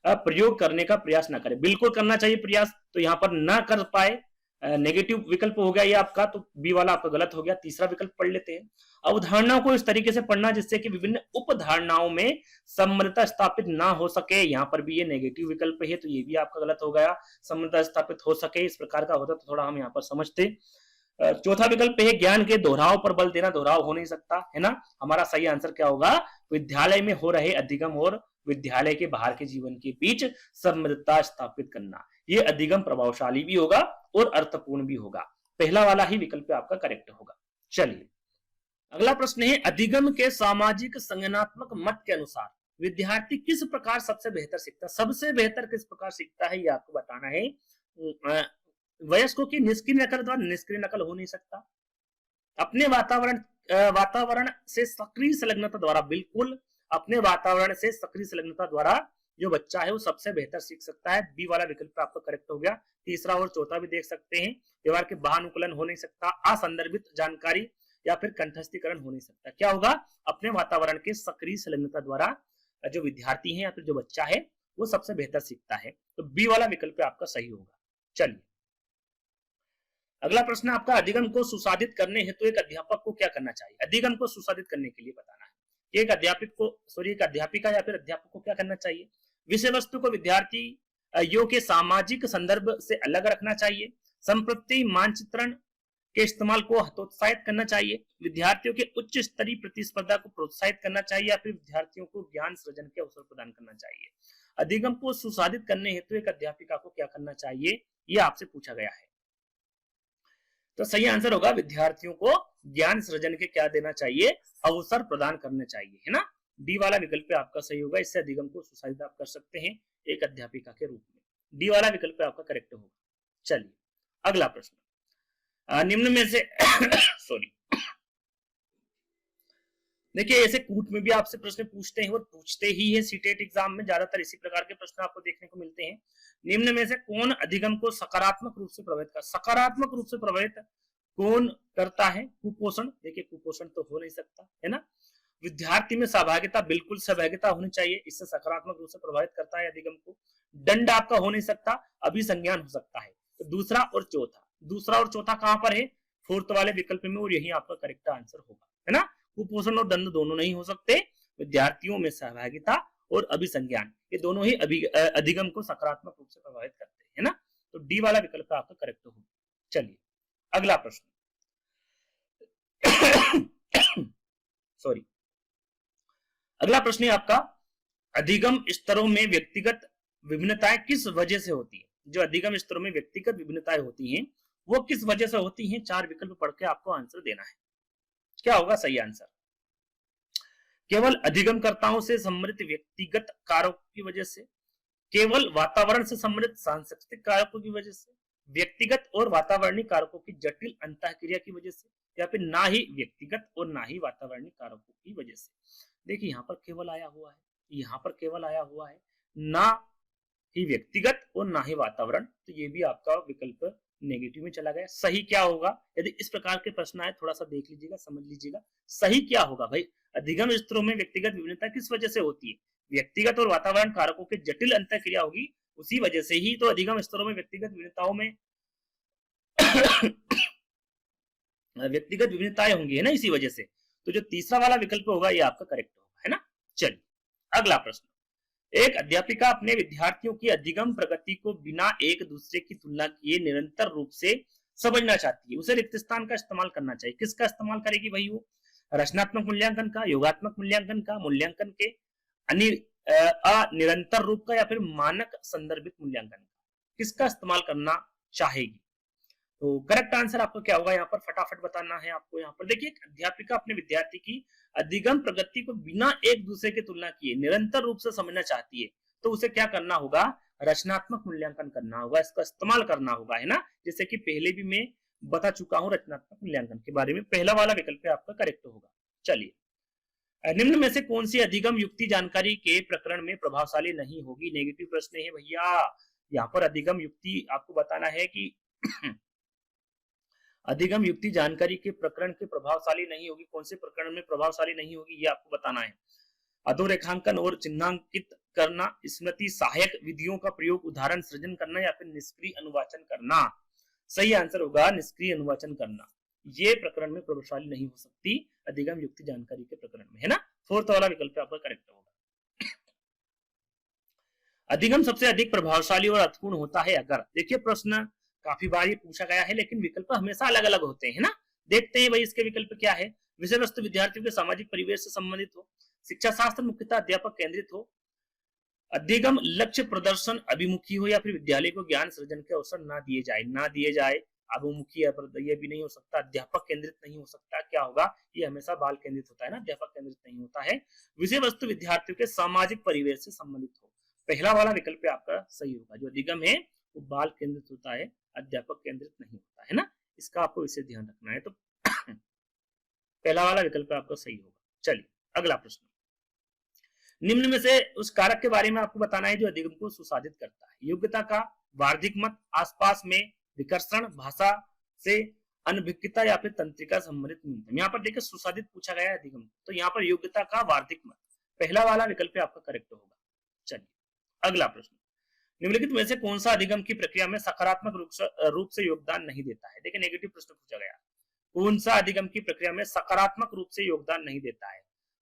प्रयोग करने का प्रयास न करे, बिल्कुल करना चाहिए प्रयास, तो यहाँ पर ना कर पाए नेगेटिव विकल्प हो गया ये आपका, तो बी वाला आपका गलत हो गया। तीसरा विकल्प पढ़ लेते हैं, अवधारणाओं को इस तरीके से पढ़ना जिससे कि विभिन्न उपधारणाओं में सम्मतता स्थापित ना हो सके, यहाँ पर भी ये नेगेटिव विकल्प है, तो ये भी आपका गलत हो गया। सम्मतता स्थापित हो सके इस प्रकार का होता तो थोड़ा हम यहाँ पर समझते। चौथा विकल्प है, ज्ञान के दोहराव पर बल देना, दोहराव हो नहीं सकता, है ना। हमारा सही आंसर क्या होगा, विद्यालय में हो रहे अधिगम और विद्यालय के बाहर के जीवन के बीच सम्मतता स्थापित करना, ये अधिगम प्रभावशाली भी होगा और अर्थपूर्ण भी होगा। पहला वाला ही विकल्प आपका करेक्ट होगा। चलिए अगला प्रश्न है, अधिगम के सामाजिक संज्ञानात्मक मत के अनुसार विद्यार्थी किस प्रकार सबसे बेहतर सीखता है, सबसे बेहतर किस प्रकार सीखता है, ये आपको बताना है। वयस्कों की निष्क्रिय नकल द्वारा, निष्क्रिय नकल हो नहीं सकता। अपने वातावरण से सक्रिय संलग्नता द्वारा, बिल्कुल अपने वातावरण से सक्रिय संलग्नता द्वारा जो बच्चा है वो सबसे बेहतर सीख सकता है। बी वाला विकल्प आपका करेक्ट हो गया। तीसरा और चौथा भी देख सकते हैं। व्यवहार के बानुकूलन हो नहीं सकता, असंदर्भित जानकारी या फिर कंठस्थीकरण हो नहीं सकता। क्या होगा, अपने वातावरण के सक्रिय संलग्नता द्वारा जो विद्यार्थी है या फिर जो बच्चा है वो सबसे बेहतर सीखता है, तो बी वाला विकल्प आपका सही होगा। चलिए अगला प्रश्न आपका, अधिगम को सुसाधित करने हेतु एक अध्यापक को क्या करना चाहिए, अधिगम को सुसाधित करने के लिए बताना है। एक अध्यापिका या फिर अध्यापक को क्या करना चाहिए, विषय वस्तु को विद्यार्थियों के सामाजिक संदर्भ से अलग रखना चाहिए, संप्रति मानचित्रण के इस्तेमाल को हतोत्साहित करना चाहिए, विद्यार्थियों के उच्च स्तरीय प्रतिस्पर्धा को प्रोत्साहित करना चाहिए, या फिर विद्यार्थियों को ज्ञान सृजन के अवसर प्रदान करना चाहिए। अधिगम को सुसाधित करने हेतु एक अध्यापिका को क्या करना चाहिए, यह आपसे पूछा गया है। तो सही आंसर होगा, विद्यार्थियों को ज्ञान सृजन के क्या देना चाहिए, अवसर प्रदान करने चाहिए, है ना। डी वाला विकल्प आपका सही होगा। इससे अधिगम को सुसाधित आप कर सकते हैं एक अध्यापिका के रूप में। डी वाला विकल्प आपका करेक्ट होगा। चलिए अगला प्रश्न, निम्न में से सॉरी देखिए, ऐसे कूट में भी आपसे प्रश्न पूछते हैं और पूछते ही है सीटेट एग्जाम में, ज्यादातर इसी प्रकार के प्रश्न आपको देखने को मिलते हैं। निम्न में से कौन अधिगम को सकारात्मक रूप से प्रभावित कर, सकारात्मक रूप से प्रभावित कौन करता है, कुपोषण। देखिए कुपोषण तो हो नहीं सकता, है ना। विद्यार्थी में सहभागिता, बिल्कुल सहभागिता होनी चाहिए, इससे सकारात्मक रूप से प्रभावित करता है अधिगम को। दंड आपका हो नहीं सकता, अभिसंज्ञान हो सकता है। तो दूसरा और चौथा कहां पर है, फोर्थ वाले विकल्प में, और यही आपका करेक्ट आंसर होगा, है ना। कुपोषण और दंड दोनों नहीं हो सकते, विद्यार्थियों में सहभागिता और अभिसंज्ञान ये दोनों ही अधिगम को सकारात्मक रूप से प्रभावित करते हैं, है ना। तो डी वाला विकल्प आपका करेक्ट होगा। चलिए अगला प्रश्न सॉरी अगला प्रश्न है आपका, अधिगम स्तरों में व्यक्तिगत विभिन्नताएं किस वजह से होती है, जो अधिगम स्तरों में व्यक्तिगत विभिन्नताएं होती हैं वो किस वजह से होती हैं। चार विकल्प पढ़ के आपको आंसर देना है। क्या होगा सही आंसर, केवल अधिगमकर्ताओं से संबंधित व्यक्तिगत कारकों की वजह से, केवल वातावरण से संबंधित सांस्कृतिक कारकों की वजह से, व्यक्तिगत और वातावरणीय कारकों की जटिल अंतःक्रिया की वजह से, या फिर ना ही व्यक्तिगत और ना ही वातावरणीय कारकों की वजह से। देखिए यहाँ पर केवल आया हुआ है, यहाँ पर केवल आया हुआ है, ना ही व्यक्तिगत और ना ही वातावरण, तो ये भी आपका विकल्प नेगेटिव में चला गया। सही क्या होगा, यदि इस प्रकार के प्रश्न आए थोड़ा सा देख लीजिएगा, समझ लीजिएगा सही क्या होगा भाई। अधिगम स्तरों में व्यक्तिगत विभिन्नता किस वजह से होती है, व्यक्तिगत और वातावरण कारकों की जटिल अंतःक्रिया होगी, उसी वजह से ही तो अधिगम स्तरों में व्यक्तिगत विभिन्नताओं में व्यक्तिगत विभिन्नताएं होंगी, है ना, इसी वजह से। तो जो तीसरा वाला विकल्प होगा ये आपका करेक्ट होगा, है ना। चलिए अगला प्रश्न, एक अध्यापिका अपने विद्यार्थियों की अधिगम प्रगति को बिना एक दूसरे की तुलना किए निरंतर रूप से समझना चाहती है, उसे रिक्त स्थान का इस्तेमाल करना चाहिए। किसका इस्तेमाल करेगी भाई, वो रचनात्मक मूल्यांकन का, योगात्मक मूल्यांकन का, मूल्यांकन के अनिरंतर रूप का, या फिर मानक संदर्भित मूल्यांकन का, किसका इस्तेमाल करना चाहेगी। तो करेक्ट आंसर आपको क्या होगा यहाँ पर फटाफट बताना है आपको। यहाँ पर देखिए, एक अध्यापिका अपने विद्यार्थी की अधिगम प्रगति को बिना एक दूसरे की तुलना किए निरंतर रूप से समझना चाहती है, तो उसे क्या करना होगा, रचनात्मक मूल्यांकन करना होगा, इसका इस्तेमाल करना होगा, है ना। जैसे कि पहले भी मैं बता चुका हूं रचनात्मक मूल्यांकन के बारे में, पहला वाला विकल्प आपका करेक्ट होगा। चलिए, निम्न में से कौन सी अधिगम युक्ति जानकारी के प्रकरण में प्रभावशाली नहीं होगी? नेगेटिव प्रश्न है भैया। यहाँ पर अधिगम युक्ति आपको बताना है कि अधिगम युक्ति जानकारी के प्रकरण के प्रभावशाली नहीं होगी, कौन से प्रकरण में प्रभावशाली नहीं होगी ये आपको बताना है। अधोरेखांकन और चिन्हांकित करना, स्मृति सहायक विधियों का प्रयोग, उदाहरण सृजन करना, या फिर निष्क्रिय अनुवाचन करना। सही आंसर होगा निष्क्रिय अनुवाचन करना। ये प्रकरण में प्रभावशाली नहीं हो सकती अधिगम युक्ति जानकारी के प्रकरण में, है ना। फोर्थ वाला विकल्प आपका करेक्ट होगा। अधिगम सबसे अधिक प्रभावशाली और अर्थपूर्ण होता है अगर, देखिए प्रश्न काफी बार ये पूछा गया है, लेकिन विकल्प हमेशा अलग अलग होते हैं ना। देखते हैं भाई इसके विकल्प क्या है। विषय वस्तु विद्यार्थियों के सामाजिक परिवेश से संबंधित हो, शिक्षा शास्त्र मुख्यतः अध्यापक केंद्रित हो, अधिगम लक्ष्य प्रदर्शन अभिमुखी हो, या फिर विद्यालय को ज्ञान सृजन के अवसर ना दिए जाए अभिमुखी, ये भी नहीं हो सकता, अध्यापक केंद्रित नहीं हो सकता। क्या होगा, ये हमेशा बाल केंद्रित होता है ना, अध्यापक केंद्रित नहीं होता है। विषय वस्तु विद्यार्थियों के सामाजिक परिवेश से संबंधित हो, पहला वाला विकल्प आपका सही होगा। जो अधिगम है वो बाल केंद्रित होता है, अध्यापक केंद्रित नहीं होता है ना, इसका आपको विशेष ध्यान रखना है। तो पहला वाला विकल्प आपका सही होगा। चलिए अगला प्रश्न, निम्न में से उस कारक के बारे में आपको बताना है जो अधिगम को सुसाधित करता है। योग्यता का वार्षिक मत, आसपास में विकर्षण, भाषा से अनभिज्ञता, या फिर तंत्रिका संबंधित न्यूनतम। यहाँ पर देखिए सुसाधित पूछा गया है अधिगम, तो यहाँ पर योग्यता का वार्षिक मत, पहला वाला विकल्प आपका करेक्ट होगा। चलिए अगला प्रश्न, निम्नलिखित में से कौन सा अधिगम की प्रक्रिया में सकारात्मक रूप से योगदान नहीं देता है? देखिए नेगेटिव प्रश्न पूछा गया, कौन सा अधिगम की प्रक्रिया में सकारात्मक रूप से योगदान नहीं देता है?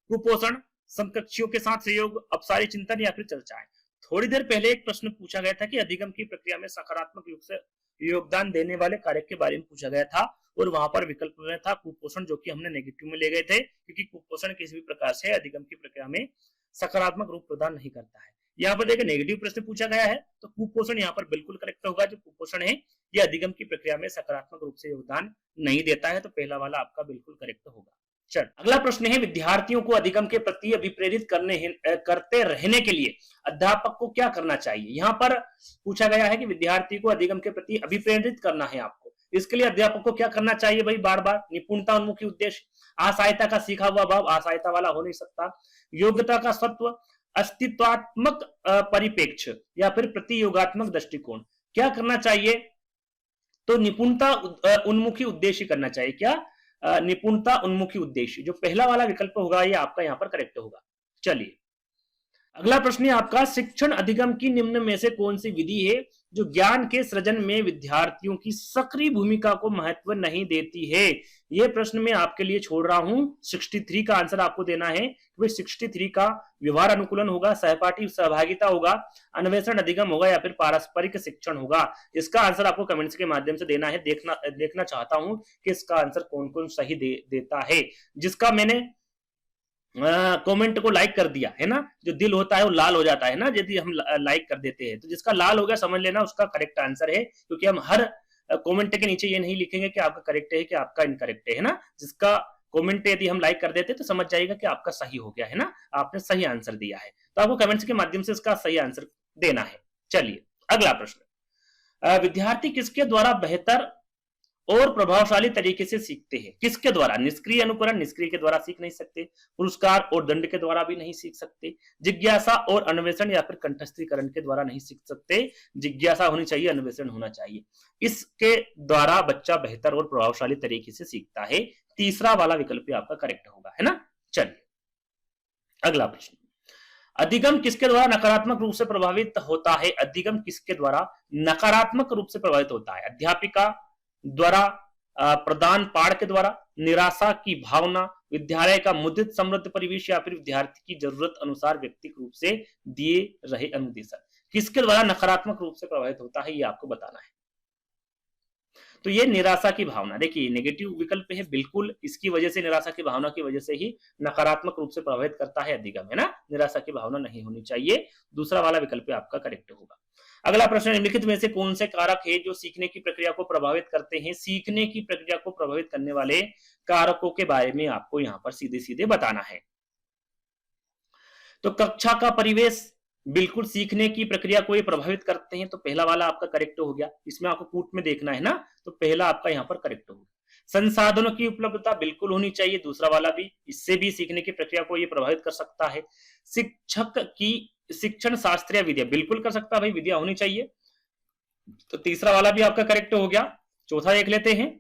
कुपोषण, समकक्षियों के साथ सहयोग, अपसारी चिंतन, या फिर चर्चाएं। थोड़ी देर पहले एक प्रश्न पूछा गया था कि अधिगम की प्रक्रिया में सकारात्मक रूप से योगदान देने वाले कारक के बारे में पूछा गया था, और वहां पर विकल्प में था कुपोषण, जो कि हमने नेगेटिव में ले गए थे, क्योंकि कुपोषण किसी भी प्रकार से अधिगम की प्रक्रिया में सकारात्मक रूप प्रदान नहीं करता है। यहाँ पर देखिए नेगेटिव प्रश्न पूछा गया है, तो कुपोषण यहाँ पर बिल्कुल करेक्ट होगा। जो कुपोषण है ये अधिगम की प्रक्रिया में सकारात्मक रूप से योगदान नहीं देता है, तो पहला वाला आपका बिल्कुल करेक्ट होगा। चल अगला प्रश्न है, विद्यार्थियों को अधिगम के प्रति अभिप्रेरित करते रहने के लिए अध्यापक को क्या करना चाहिए? यहाँ पर पूछा गया है कि विद्यार्थी को अधिगम के प्रति अभिप्रेरित करना है आपको, इसके लिए अध्यापक को क्या करना चाहिए भाई? बार बार निपुणता उन्मुखी उद्देश्य, असहायता का सीखा हुआ भाव, असहायता वाला हो नहीं सकता, योग्यता का सत्व, अस्तित्वात्मक परिप्रेक्ष्य, या फिर प्रतियोगात्मक दृष्टिकोण। क्या करना चाहिए? तो निपुणता उन्मुखी उद्देश्य करना चाहिए। क्या? निपुणता उन्मुखी उद्देश्य, जो पहला वाला विकल्प होगा ये आपका यहाँ पर करेक्ट होगा। चलिए अगला प्रश्न है आपका, शिक्षण अधिगम की निम्न में से कौन सी विधि है जो ज्ञान के सृजन में विद्यार्थियों की सक्रिय भूमिका को महत्व नहीं देती है? यह प्रश्न मैं आपके लिए छोड़ रहा हूं। 63 का आंसर आपको देना है। 63 का व्यवहार अनुकूलन होगा, सहपाठी सहभागिता होगा, अन्वेषण अधिगम होगा, या फिर पारस्परिक शिक्षण होगा। इसका आंसर आपको कमेंट्स के माध्यम से देना है। देखना चाहता हूं कि इसका आंसर कौन कौन सही देता है। जिसका मैंने कमेंट को लाइक कर दिया है ना, जो दिल होता है वो लाल हो जाता है ना यदि हम लाइक कर देते हैं, तो जिसका लाल हो गया समझ लेना उसका करेक्ट आंसर है, क्योंकि हम हर कमेंट के नीचे ये नहीं लिखेंगे कि आपका करेक्ट है कि आपका इनकरेक्ट है ना। जिसका कमेंट यदि हम लाइक कर देते तो समझ जाएगा कि आपका सही हो गया है ना, आपने सही आंसर दिया है। तो आपको कमेंट्स के माध्यम से इसका सही आंसर देना है। चलिए अगला प्रश्न, विद्यार्थी किसके द्वारा बेहतर और प्रभावशाली तरीके से सीखते हैं? किसके द्वारा? निष्क्रिय अनुकरण, निष्क्रिय के द्वारा सीख नहीं सकते, पुरस्कार और दंड के द्वारा भी नहीं सीख सकते, जिज्ञासा और अन्वेषण या फिर कंठस्थीकरण के द्वारा नहीं सीख सकते। जिज्ञासा होनी चाहिए, अन्वेषण होना चाहिए। इसके द्वारा बच्चा बेहतर और प्रभावशाली तरीके से सीखता है। तीसरा वाला विकल्प आपका करेक्ट होगा, है ना। चलिए अगला प्रश्न, अधिगम किसके द्वारा नकारात्मक रूप से प्रभावित होता है? अधिगम किसके द्वारा नकारात्मक रूप से प्रभावित होता है? अध्यापिका द्वारा, प्रदान पाठ के द्वारा, निराशा की भावना, विद्यालय का मुद्रित समृद्ध परिवेश, या फिर विद्यार्थी की जरूरत अनुसार व्यक्तिगत रूप से दिए रहे अनुदेशन। किसके द्वारा नकारात्मक रूप से प्रभावित होता है ये आपको बताना है। तो ये निराशा की भावना, देखिए नेगेटिव विकल्प है, बिल्कुल इसकी वजह से, निराशा की भावना की वजह से ही नकारात्मक रूप से प्रभावित करता है अधिगम, है ना, निराशा की भावना नहीं होनी चाहिए। दूसरा वाला विकल्प आपका करेक्ट होगा। अगला प्रश्न, निम्नलिखित में से कौन से कारक है जो सीखने की प्रक्रिया को प्रभावित करते हैं? सीखने की प्रक्रिया को प्रभावित करने वाले कारकों के बारे में आपको यहाँ पर सीधे सीधे बताना है। तो कक्षा का परिवेश बिल्कुल सीखने की प्रक्रिया को ये प्रभावित करते हैं, तो पहला वाला आपका करेक्ट हो गया। इसमें आपको कूट में देखना है ना, तो पहला आपका यहाँ पर करेक्ट होगा। संसाधनों की उपलब्धता बिल्कुल होनी चाहिए, दूसरा वाला भी, इससे भी सीखने की प्रक्रिया को ये प्रभावित कर सकता है। शिक्षक की शिक्षण शास्त्रीय विद्या बिल्कुल कर सकता है भाई, विद्या होनी चाहिए, तो तीसरा वाला भी आपका करेक्ट हो गया। चौथा देख लेते हैं,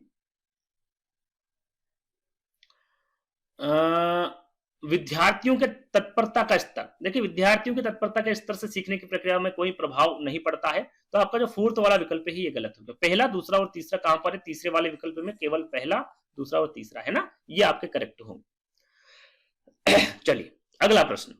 विद्यार्थियों के तत्परता का स्तर। देखिए विद्यार्थियों की तत्परता के स्तर से सीखने की प्रक्रिया में कोई प्रभाव नहीं पड़ता है, तो आपका जो फोर्थ वाला विकल्प है ये गलत हो गया। पहला, दूसरा और तीसरा कहां पर है? तीसरे वाले विकल्प में केवल पहला, दूसरा और तीसरा, है ना, ये आपके करेक्ट होंगे। चलिए अगला प्रश्न।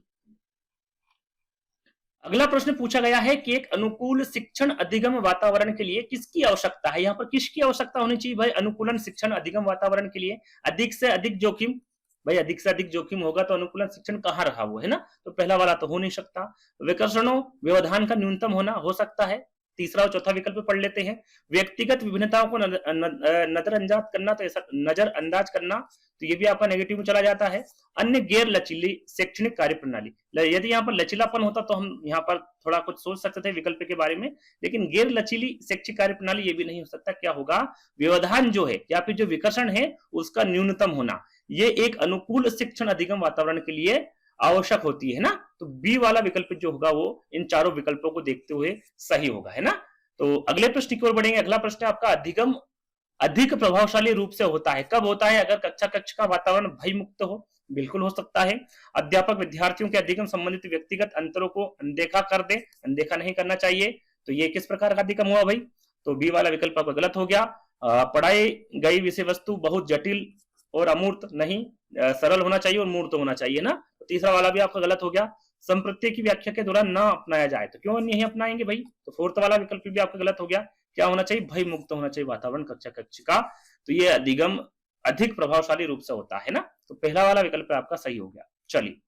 अगला प्रश्न पूछा गया है कि एक अनुकूल शिक्षण अधिगम वातावरण के लिए किसकी आवश्यकता है? यहाँ पर किसकी आवश्यकता होनी चाहिए भाई अनुकूलन शिक्षण अधिगम वातावरण के लिए? अधिक से अधिक जोखिम, भाई अधिक से अधिक जोखिम होगा तो अनुकूलन शिक्षण कहाँ रहा वो, है ना, तो पहला वाला तो हो नहीं सकता। विकर्षणों व्यवधान का न्यूनतम होना हो सकता है, तीसरा और चौथा विकल्प पढ़ लेते हैं। व्यक्तिगत विभिन्नताओं को नजरअंदाज करना, तो ऐसा नजरअंदाज करना, तो ये भी आपका नेगेटिव में चला जाता है। अन्य गैर लचीली शैक्षणिक कार्य प्रणाली, यदि यहाँ पर लचीलापन होता तो हम यहाँ पर थोड़ा कुछ सोच सकते थे विकल्प के बारे में, लेकिन गैर लचीली शैक्षिक कार्य प्रणाली ये भी नहीं हो सकता। क्या होगा? व्यवधान जो है या फिर जो विकर्षण है उसका न्यूनतम होना, ये एक अनुकूल शिक्षण अधिगम वातावरण के लिए आवश्यक होती है ना, तो बी वाला विकल्प जो होगा वो इन चारों विकल्पों को देखते हुए सही होगा, है ना। तो अगले प्रश्न की ओर बढ़ेंगे। अगला प्रश्न आपका अधिगम अधिक प्रभावशाली रूप से होता है, कब होता है? अगर कक्ष का वातावरण भय मुक्त हो, बिल्कुल हो सकता है। अध्यापक विद्यार्थियों के अधिगम संबंधित व्यक्तिगत अंतरों को अनदेखा कर दे, अनदेखा नहीं करना चाहिए, तो ये किस प्रकार का अधिगम हुआ भाई? तो बी वाला विकल्प आपका गलत हो गया। पढ़ाई गई विषय वस्तु बहुत जटिल और अमूर्त नहीं, सरल होना चाहिए और मूर्त होना चाहिए ना, तो तीसरा वाला भी आपका गलत हो गया। संप्रत्यय की व्याख्या के दौरान ना अपनाया जाए, तो क्यों नहीं अपनाएंगे भाई? तो फोर्थ वाला विकल्प भी आपका गलत हो गया। क्या होना चाहिए? भय मुक्त होना चाहिए वातावरण कक्ष का, तो ये अधिगम अधिक प्रभावशाली रूप से होता है ना, तो पहला वाला विकल्प आपका सही हो गया। चलिए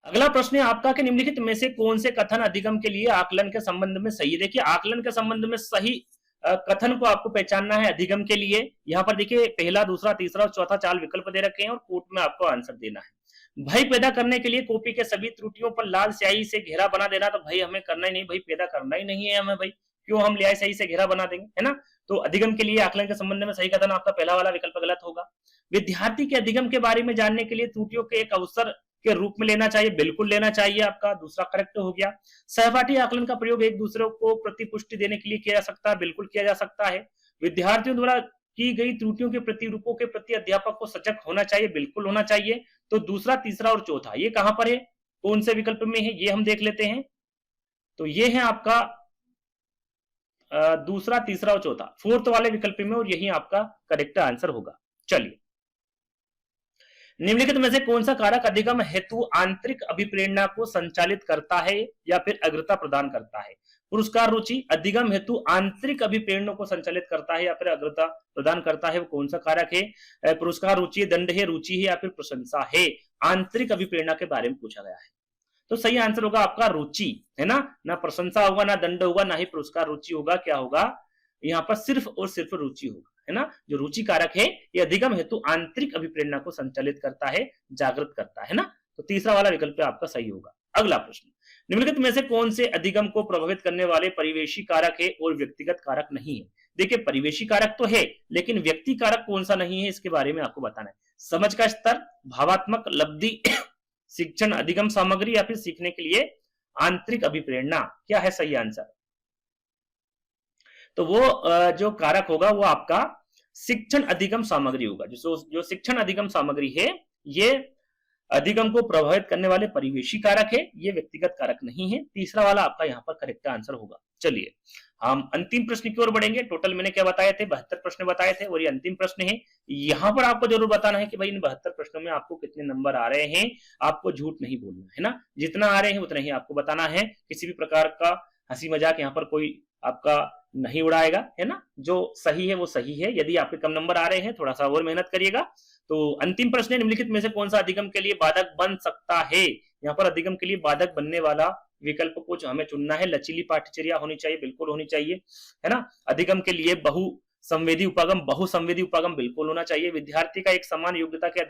अगला प्रश्न है आपका कि निम्नलिखित में से कौन से कथन अधिगम के लिए आकलन के संबंध में सही है? देखिए आकलन के संबंध में सही कथन को आपको पहचानना है अधिगम के लिए। यहाँ पर देखिए पहला, दूसरा, तीसरा और चौथा 4 विकल्प दे रखे हैं और कोट में आपको आंसर देना है। भय पैदा करने के लिए कॉपी के सभी त्रुटियों पर लाल स्याही से घेरा बना देना, तो भाई हमें करना ही नहीं, भाई पैदा करना ही नहीं है हमें, भाई क्यों हम लाल स्याही से घेरा बना देंगे, है ना। तो अधिगम के लिए आकलन के संबंध में सही कथन आपका पहला वाला विकल्प गलत होगा। विद्यार्थी के अधिगम के बारे में जानने के लिए त्रुटियों के एक अवसर के रूप में लेना चाहिए, बिल्कुल लेना चाहिए, आपका दूसरा करेक्ट हो गया। सहपाठी आकलन का प्रयोग एक दूसरे को प्रतिपुष्टि देने के लिए किया जा सकता है, बिल्कुल किया जा सकता है। विद्यार्थियों द्वारा की गई त्रुटियों के प्रतिरूपों के प्रति अध्यापक को सजग होना चाहिए, बिल्कुल होना चाहिए। तो दूसरा, तीसरा और चौथा ये कहां पर है, कौन से विकल्प में है, ये हम देख लेते हैं। तो ये है आपका दूसरा, तीसरा और चौथा, फोर्थ वाले विकल्प में, और यही आपका करेक्ट आंसर होगा। चलिए निम्नलिखित में से कौन सा कारक अधिगम हेतु आंतरिक अभिप्रेरणा को संचालित करता है या फिर अग्रता प्रदान करता है? पुरस्कार रुचि अधिगम हेतु आंतरिक अभिप्रेरणा को संचालित करता है या फिर अग्रता प्रदान करता है, वो कौन सा कारक है? पुरस्कार रुचि, दंड है, रुचि है या फिर प्रशंसा है? आंतरिक अभिप्रेरणा के बारे में पूछा गया है, तो सही आंसर होगा आपका रुचि, है ना प्रशंसा होगा, ना दंड होगा, ना ही पुरस्कार, रुचि होगा। क्या होगा यहाँ पर? सिर्फ और सिर्फ रुचि होगा, है ना। जो रुचि कारक है ये अधिगम हेतु आंतरिक अभिप्रेरणा को संचालित करता है, जागृत करता है ना, तो तीसरा वाला विकल्प आपका सही होगा। अगला प्रश्न, निम्नलिखित में से कौन से अधिगम को प्रभावित करने वाले परिवेशी कारक है और व्यक्तिगत कारक नहीं है? देखिए परिवेशी कारक तो है, लेकिन व्यक्ति कारक कौन सा नहीं है इसके बारे में आपको बताना है। समझ का स्तर, भावात्मक लब्धि, शिक्षण अधिगम सामग्री या फिर सीखने के लिए आंतरिक अभिप्रेरणा, क्या है सही आंसर? तो वो जो कारक होगा वो आपका शिक्षण अधिगम सामग्री होगा। जो शिक्षण अधिगम सामग्री है ये अधिगम को प्रभावित करने वाले परिवेशी कारक है, ये व्यक्तिगत कारक नहीं है। तीसरा वाला आपका यहाँ पर करेक्ट आंसर होगा। चलिए हम अंतिम प्रश्न की ओर बढ़ेंगे। टोटल मैंने क्या बताए थे? 72 प्रश्न बताए थे और ये अंतिम प्रश्न है। यहाँ पर आपको जरूर बताना है कि भाई इन 72 प्रश्नों में आपको कितने नंबर आ रहे हैं। आपको झूठ नहीं बोलना है ना, जितना आ रहे हैं उतना ही आपको बताना है। किसी भी प्रकार का हंसी मजाक यहाँ पर कोई आपका नहीं उड़ाएगा, है ना? जो सही है वो सही है। यदि आपके कम नंबर आ रहे हैं, थोड़ा-सा और मेहनत करिएगा। तो अंतिम प्रश्न है, निम्नलिखित में से कौन-सा अधिगम के लिए बाधक बन सकता है? यहाँ पर अधिगम के लिए बाधक बनने वाला विकल्प को जो हमें चुनना है, लचीली पाठ्यचर्या होनी चाहिए, बिल्कुल होनी चाहिए, है ना? अधिगम के लिए बहुसंवेदी उपागम बिल्कुल होना चाहिए। विद्यार्थी का एक समान योग्यता के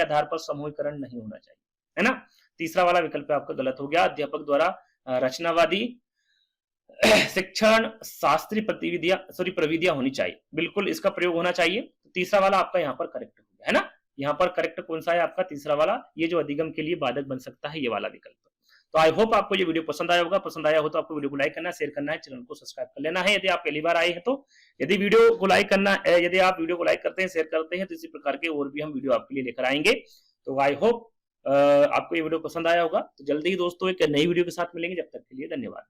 आधार पर समूहीकरण नहीं होना चाहिए, है ना? तीसरा वाला विकल्प आपका गलत हो गया। अध्यापक द्वारा रचनावादी शिक्षण शास्त्रीय प्रविधियां होनी चाहिए, बिल्कुल इसका प्रयोग होना चाहिए। तीसरा वाला आपका यहाँ पर करेक्ट हो गया, है ना? यहाँ पर करेक्ट कौन सा है आपका? तीसरा वाला, ये जो अधिगम के लिए बाधक बन सकता है, ये वाला विकल्प। तो आई होप आपको ये वीडियो पसंद आया होगा। पसंद आया हो तो आपको वीडियो को लाइक करना है, शेयर करना है, चैनल को सब्सक्राइब कर लेना है यदि आप पहली बार आए हैं तो। यदि आप वीडियो को लाइक करते हैं, शेयर करते हैं, तो इसी प्रकार के और भी हम वीडियो आपके लिए लेकर आएंगे। तो आई होप आपको ये वीडियो पसंद आया होगा। तो जल्दी ही दोस्तों एक नई वीडियो के साथ मिलेंगे, जब तक के लिए धन्यवाद।